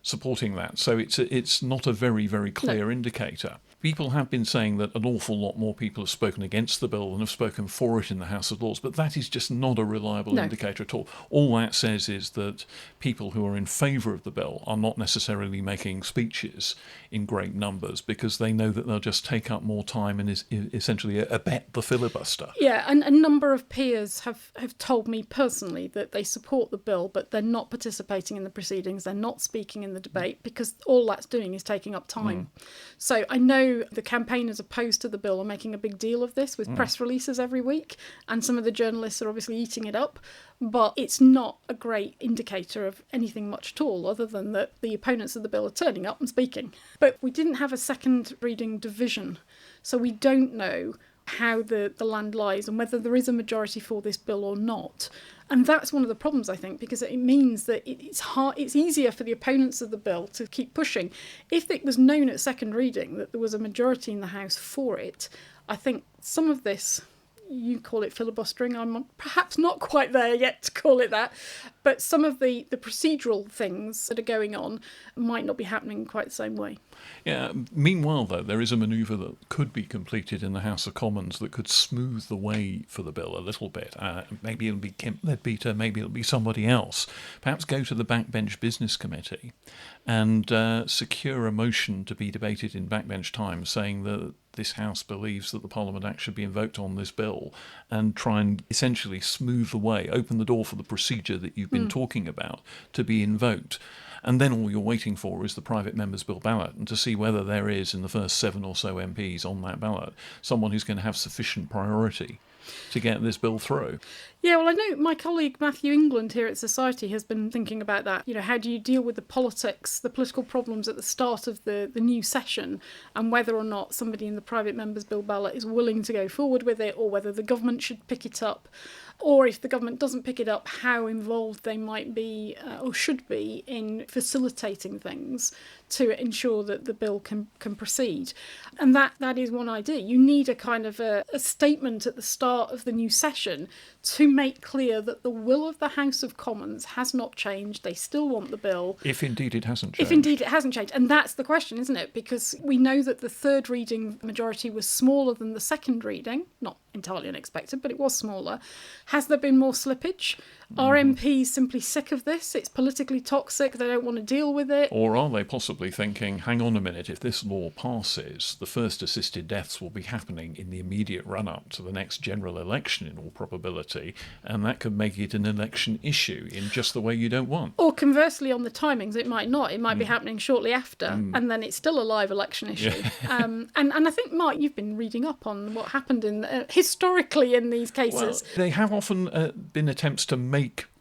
Supporting that. So it's not a very, very clear indicator. People have been saying that an awful lot more people have spoken against the bill than have spoken for it in the House of Lords, but that is just not a reliable indicator at all. All that says is that people who are in favour of the bill are not necessarily making speeches in great numbers because they know that they'll just take up more time and is essentially abet the filibuster. Yeah, and a number of peers have told me personally that they support the bill, but they're not participating in the proceedings, they're not speaking in the debate because all that's doing is taking up time. So I know the campaigners opposed to the bill are making a big deal of this with press releases every week, and some of the journalists are obviously eating it up, but it's not a great indicator of anything much at all other than that the opponents of the bill are turning up and speaking. But we didn't have a second reading division, so we don't know how the land lies and whether there is a majority for this bill or not. And that's one of the problems, I think, because it means that it's easier for the opponents of the bill to keep pushing. If it was known at second reading that there was a majority in the House for it, I think some of this, you call it filibustering. I'm perhaps not quite there yet to call it that. But some of the procedural things that are going on might not be happening quite the same way. Yeah. Meanwhile, though, there is a manoeuvre that could be completed in the House of Commons that could smooth the way for the bill a little bit. Maybe it'll be Kemi Badenoch, maybe it'll be somebody else. Perhaps go to the Backbench Business Committee and secure a motion to be debated in backbench time saying that this House believes that the Parliament Act should be invoked on this bill, and try and essentially smooth the way, open the door for the procedure that you've been talking about to be invoked. And then all you're waiting for is the private member's bill ballot, and to see whether there is, in the first 7 or so MPs on that ballot, someone who's going to have sufficient priority to get this bill through. Yeah, well, I know my colleague Matthew England here at Society has been thinking about that. You know, how do you deal with the politics, the political problems at the start of the new session, and whether or not somebody in the private member's bill ballot is willing to go forward with it, or whether the government should pick it up, or if the government doesn't pick it up, how involved they might be or should be in facilitating things to ensure that the bill can proceed. And that is one idea. You need a kind of a statement at the start of the new session to make clear that the will of the House of Commons has not changed. They still want the bill. If indeed it hasn't changed. If indeed it hasn't changed. And that's the question, isn't it? Because we know that the third reading majority was smaller than the second reading. Not entirely unexpected, but it was smaller. Has there been more slippage? Are MPs simply sick of this? It's politically toxic. They don't want to deal with it. Or are they possibly thinking, hang on a minute, if this law passes, the first assisted deaths will be happening in the immediate run-up to the next general election in all probability, and that could make it an election issue in just the way you don't want. Or conversely, on the timings, it might not. It might be happening shortly after, and then it's still a live election issue. Yeah. And I think, Mark, you've been reading up on what happened historically in these cases. Well, they have often been attempts to make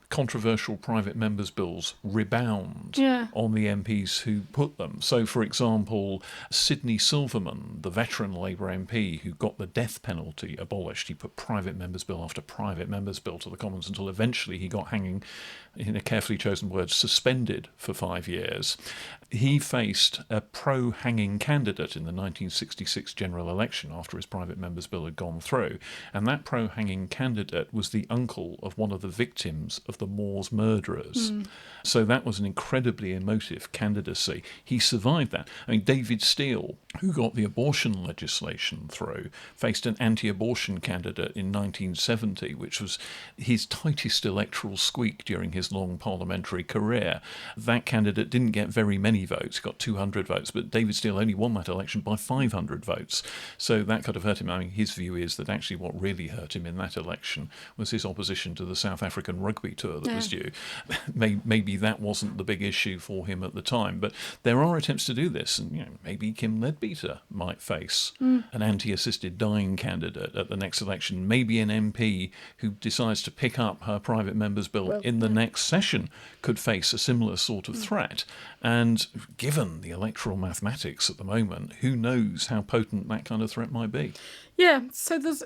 controversial private members' bills rebound on the MPs who put them. So, for example, Sidney Silverman, the veteran Labour MP who got the death penalty abolished, he put private members' bill after private members' bill to the Commons until eventually he got hanging, in a carefully chosen word, suspended for 5 years. He faced a pro-hanging candidate in the 1966 general election after his private members' bill had gone through, and that pro-hanging candidate was the uncle of one of the victims of the Moors murderers. So that was an incredibly emotive candidacy. He survived that. I mean, David Steele, who got the abortion legislation through, faced an anti-abortion candidate in 1970, which was his tightest electoral squeak during his long parliamentary career. That candidate didn't get very many votes, got 200 votes, but David Steele only won that election by 500 votes. So that could have hurt him. I mean, his view is that actually what really hurt him in that election was his opposition to the South African rugby tour that was due. Maybe that wasn't the big issue for him at the time, but there are attempts to do this, and maybe Kim Leadbeater might face an anti-assisted dying candidate at the next election. Maybe an MP who decides to pick up her private member's bill in the next session could face a similar sort of threat. And given the electoral mathematics at the moment, who knows how potent that kind of threat might be? Yeah, so there's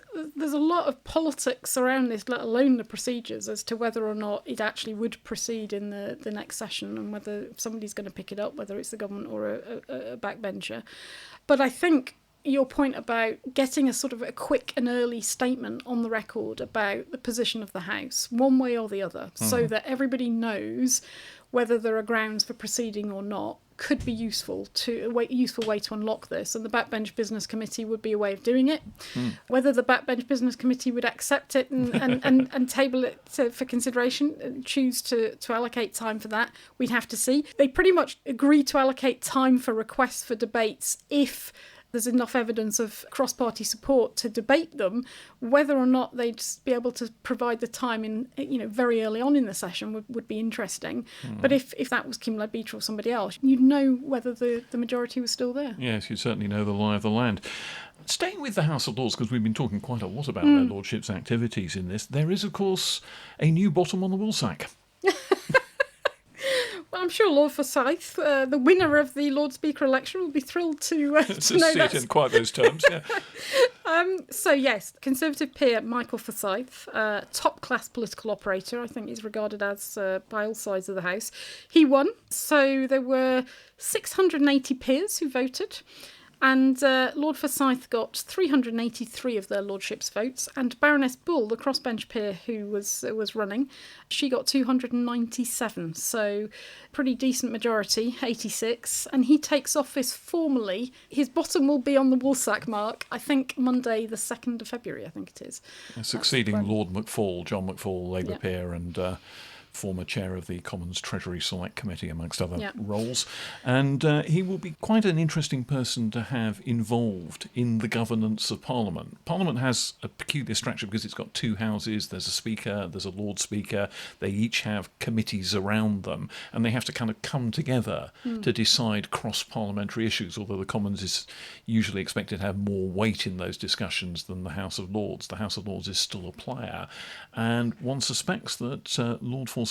a lot of politics around this, let alone the procedures, as to whether or not it actually would proceed in the next session, and whether somebody's going to pick it up, whether it's the government or a backbencher. But I think your point about getting a sort of a quick and early statement on the record about the position of the House, one way or the other, so that everybody knows whether there are grounds for proceeding or not, could be useful way to unlock this, and the Backbench Business Committee would be a way of doing it. Whether the Backbench Business Committee would accept it and table it for consideration and choose to allocate time for that, we'd have to see. They pretty much agreed to allocate time for requests for debates if there's enough evidence of cross-party support to debate them. Whether or not they'd be able to provide the time in, very early on in the session would be interesting. But if that was Kim Leadbeater or somebody else, you'd know whether the majority was still there. Yes, you certainly know the lie of the land. Staying with the House of Lords, because we've been talking quite a lot about their lordships' activities in this, there is, of course, a new bottom on the woolsack. Well, I'm sure Lord Forsyth, the winner of the Lord Speaker election, will be thrilled to know see it in quite those terms, yeah. So yes, Conservative peer Michael Forsyth, top-class political operator, I think he's regarded as by all sides of the House. He won, so there were 680 peers who voted. And Lord Forsyth got 383 of their lordships' votes, and Baroness Bull, the crossbench peer who was running, she got 297. So pretty decent majority, 86. And he takes office formally. His bottom will be on the Woolsack mark, I think Monday the 2nd of February, I think it is. Succeeding Lord McFall, John McFall, Labour peer, and former chair of the Commons Treasury Select Committee, amongst other roles. And he will be quite an interesting person to have involved in the governance of Parliament. Parliament has a peculiar structure because it's got two houses. There's a Speaker, there's a Lord Speaker. They each have committees around them, and they have to kind of come together to decide cross-parliamentary issues, although the Commons is usually expected to have more weight in those discussions than the House of Lords. The House of Lords is still a player, and one suspects that Lord Forsyth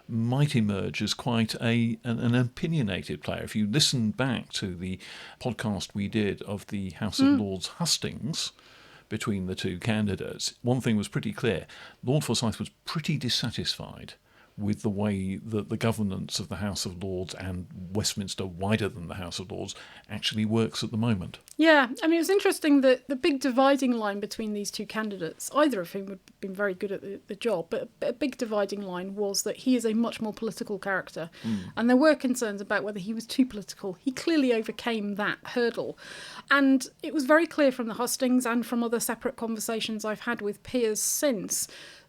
might emerge as quite an opinionated player. If you listen back to the podcast we did of the House of Lords hustings between the two candidates, one thing was pretty clear. Lord Forsyth was pretty dissatisfied with the way that the governance of the House of Lords and Westminster, wider than the House of Lords, actually works at the moment. Yeah, I mean, it was interesting that the big dividing line between these two candidates, either of whom would have been very good at the job, but a big dividing line was that he is a much more political character. And there were concerns about whether he was too political. He clearly overcame that hurdle. And it was very clear from the hustings and from other separate conversations I've had with peers since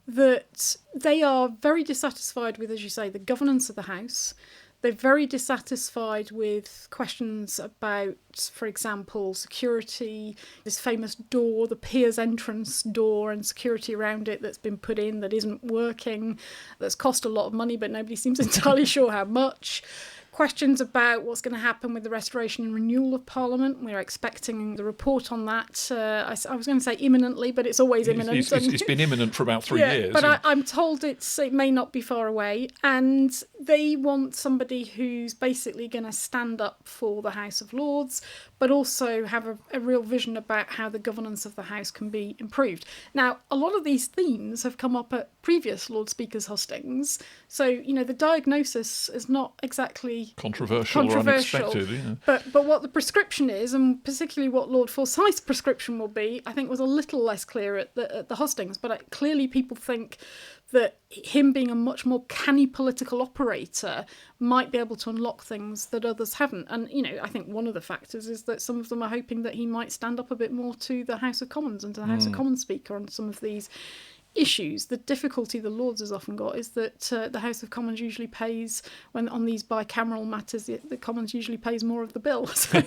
that they are very dissatisfied with, as you say, the governance of the House. They're very dissatisfied with questions about, for example, security, this famous door, the peers' entrance door, and security around it that's been put in that isn't working, that's cost a lot of money, but nobody seems entirely sure how much. Questions about what's going to happen with the restoration and renewal of Parliament. We're expecting the report on that. I was going to say imminently, but it's always imminent. It's been imminent for about 3 years. But I'm told it may not be far away. And they want somebody who's basically going to stand up for the House of Lords, but also have a real vision about how the governance of the House can be improved. Now, a lot of these themes have come up at previous Lord Speakers hustings. So, the diagnosis is not exactly controversial or unexpected. Yeah. But what the prescription is, and particularly what Lord Forsyth's prescription will be, I think was a little less clear at the hustings. But clearly people think that him being a much more canny political operator might be able to unlock things that others haven't. And, I think one of the factors is that some of them are hoping that he might stand up a bit more to the House of Commons and to the House of Commons Speaker on some of these issues. The difficulty the Lords has often got is that the House of Commons usually pays, when on these bicameral matters, the Commons usually pays more of the bill. So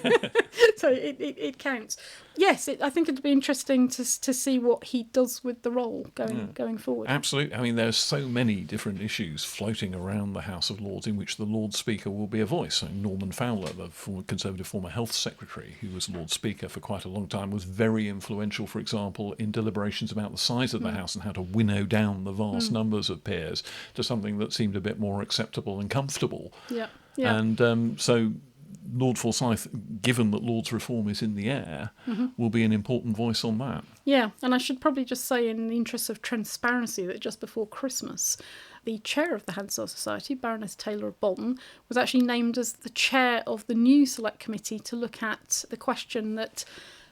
it counts. Yes, I think it'd be interesting to see what he does with the role going forward. Absolutely. I mean, there's so many different issues floating around the House of Lords in which the Lord Speaker will be a voice. So Norman Fowler, the Conservative former Health Secretary, who was Lord Speaker for quite a long time, was very influential, for example, in deliberations about the size of the House and how to winnow down the vast numbers of peers to something that seemed a bit more acceptable and comfortable. Yeah. And so Lord Forsyth, given that Lord's reform is in the air, will be an important voice on that. Yeah, and I should probably just say, in the interest of transparency, that just before Christmas, the chair of the Hansard Society, Baroness Taylor of Bolton, was actually named as the chair of the new Select Committee to look at the question that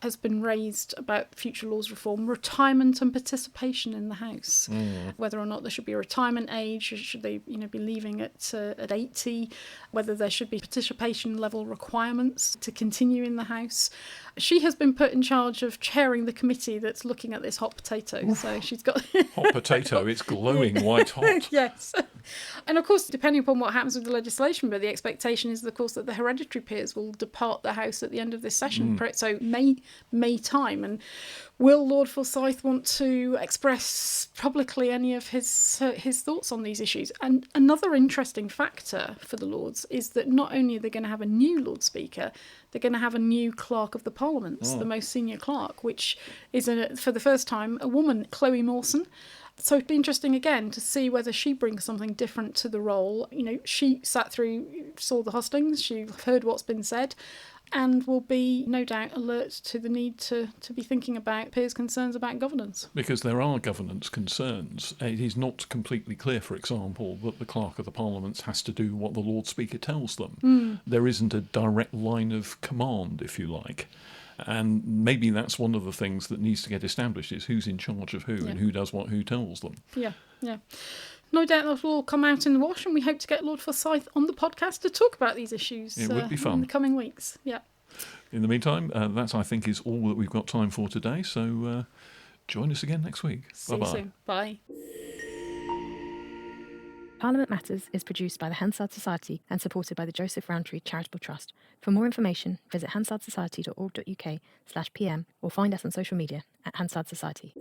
has been raised about future laws reform, retirement and participation in the House. Whether or not there should be a retirement age, should they be leaving at 80, whether there should be participation level requirements to continue in the House. She has been put in charge of chairing the committee that's looking at this hot potato. Oof. So she's got... Hot potato, it's glowing white hot. Yes. And of course, depending upon what happens with the legislation, but the expectation is, of course, that the hereditary peers will depart the House at the end of this session. So May time. And will Lord Forsyth want to express publicly any of his thoughts on these issues? And another interesting factor for the Lords is that not only are they going to have a new Lord Speaker, they're going to have a new Clerk of the Parliament, the most senior clerk, which is, for the first time, a woman, Chloe Mawson. So it'd be interesting again to see whether she brings something different to the role. She sat through, saw the hustings, she heard what's been said. and will be, no doubt, alert to the need to be thinking about peers' concerns about governance. Because there are governance concerns. It is not completely clear, for example, that the Clerk of the Parliaments has to do what the Lord Speaker tells them. There isn't a direct line of command, if you like. And maybe that's one of the things that needs to get established, is who's in charge of who and who does what, who tells them. Yeah. No doubt that will all come out in the wash, and we hope to get Lord Forsyth on the podcast to talk about these issues. It would be fun. In the coming weeks. Yeah. In the meantime, that, I think, is all that we've got time for today. So join us again next week. See you soon. Bye. Parliament Matters is produced by the Hansard Society and supported by the Joseph Rowntree Charitable Trust. For more information, visit hansardsociety.org.uk/pm or find us on social media at Hansard Society.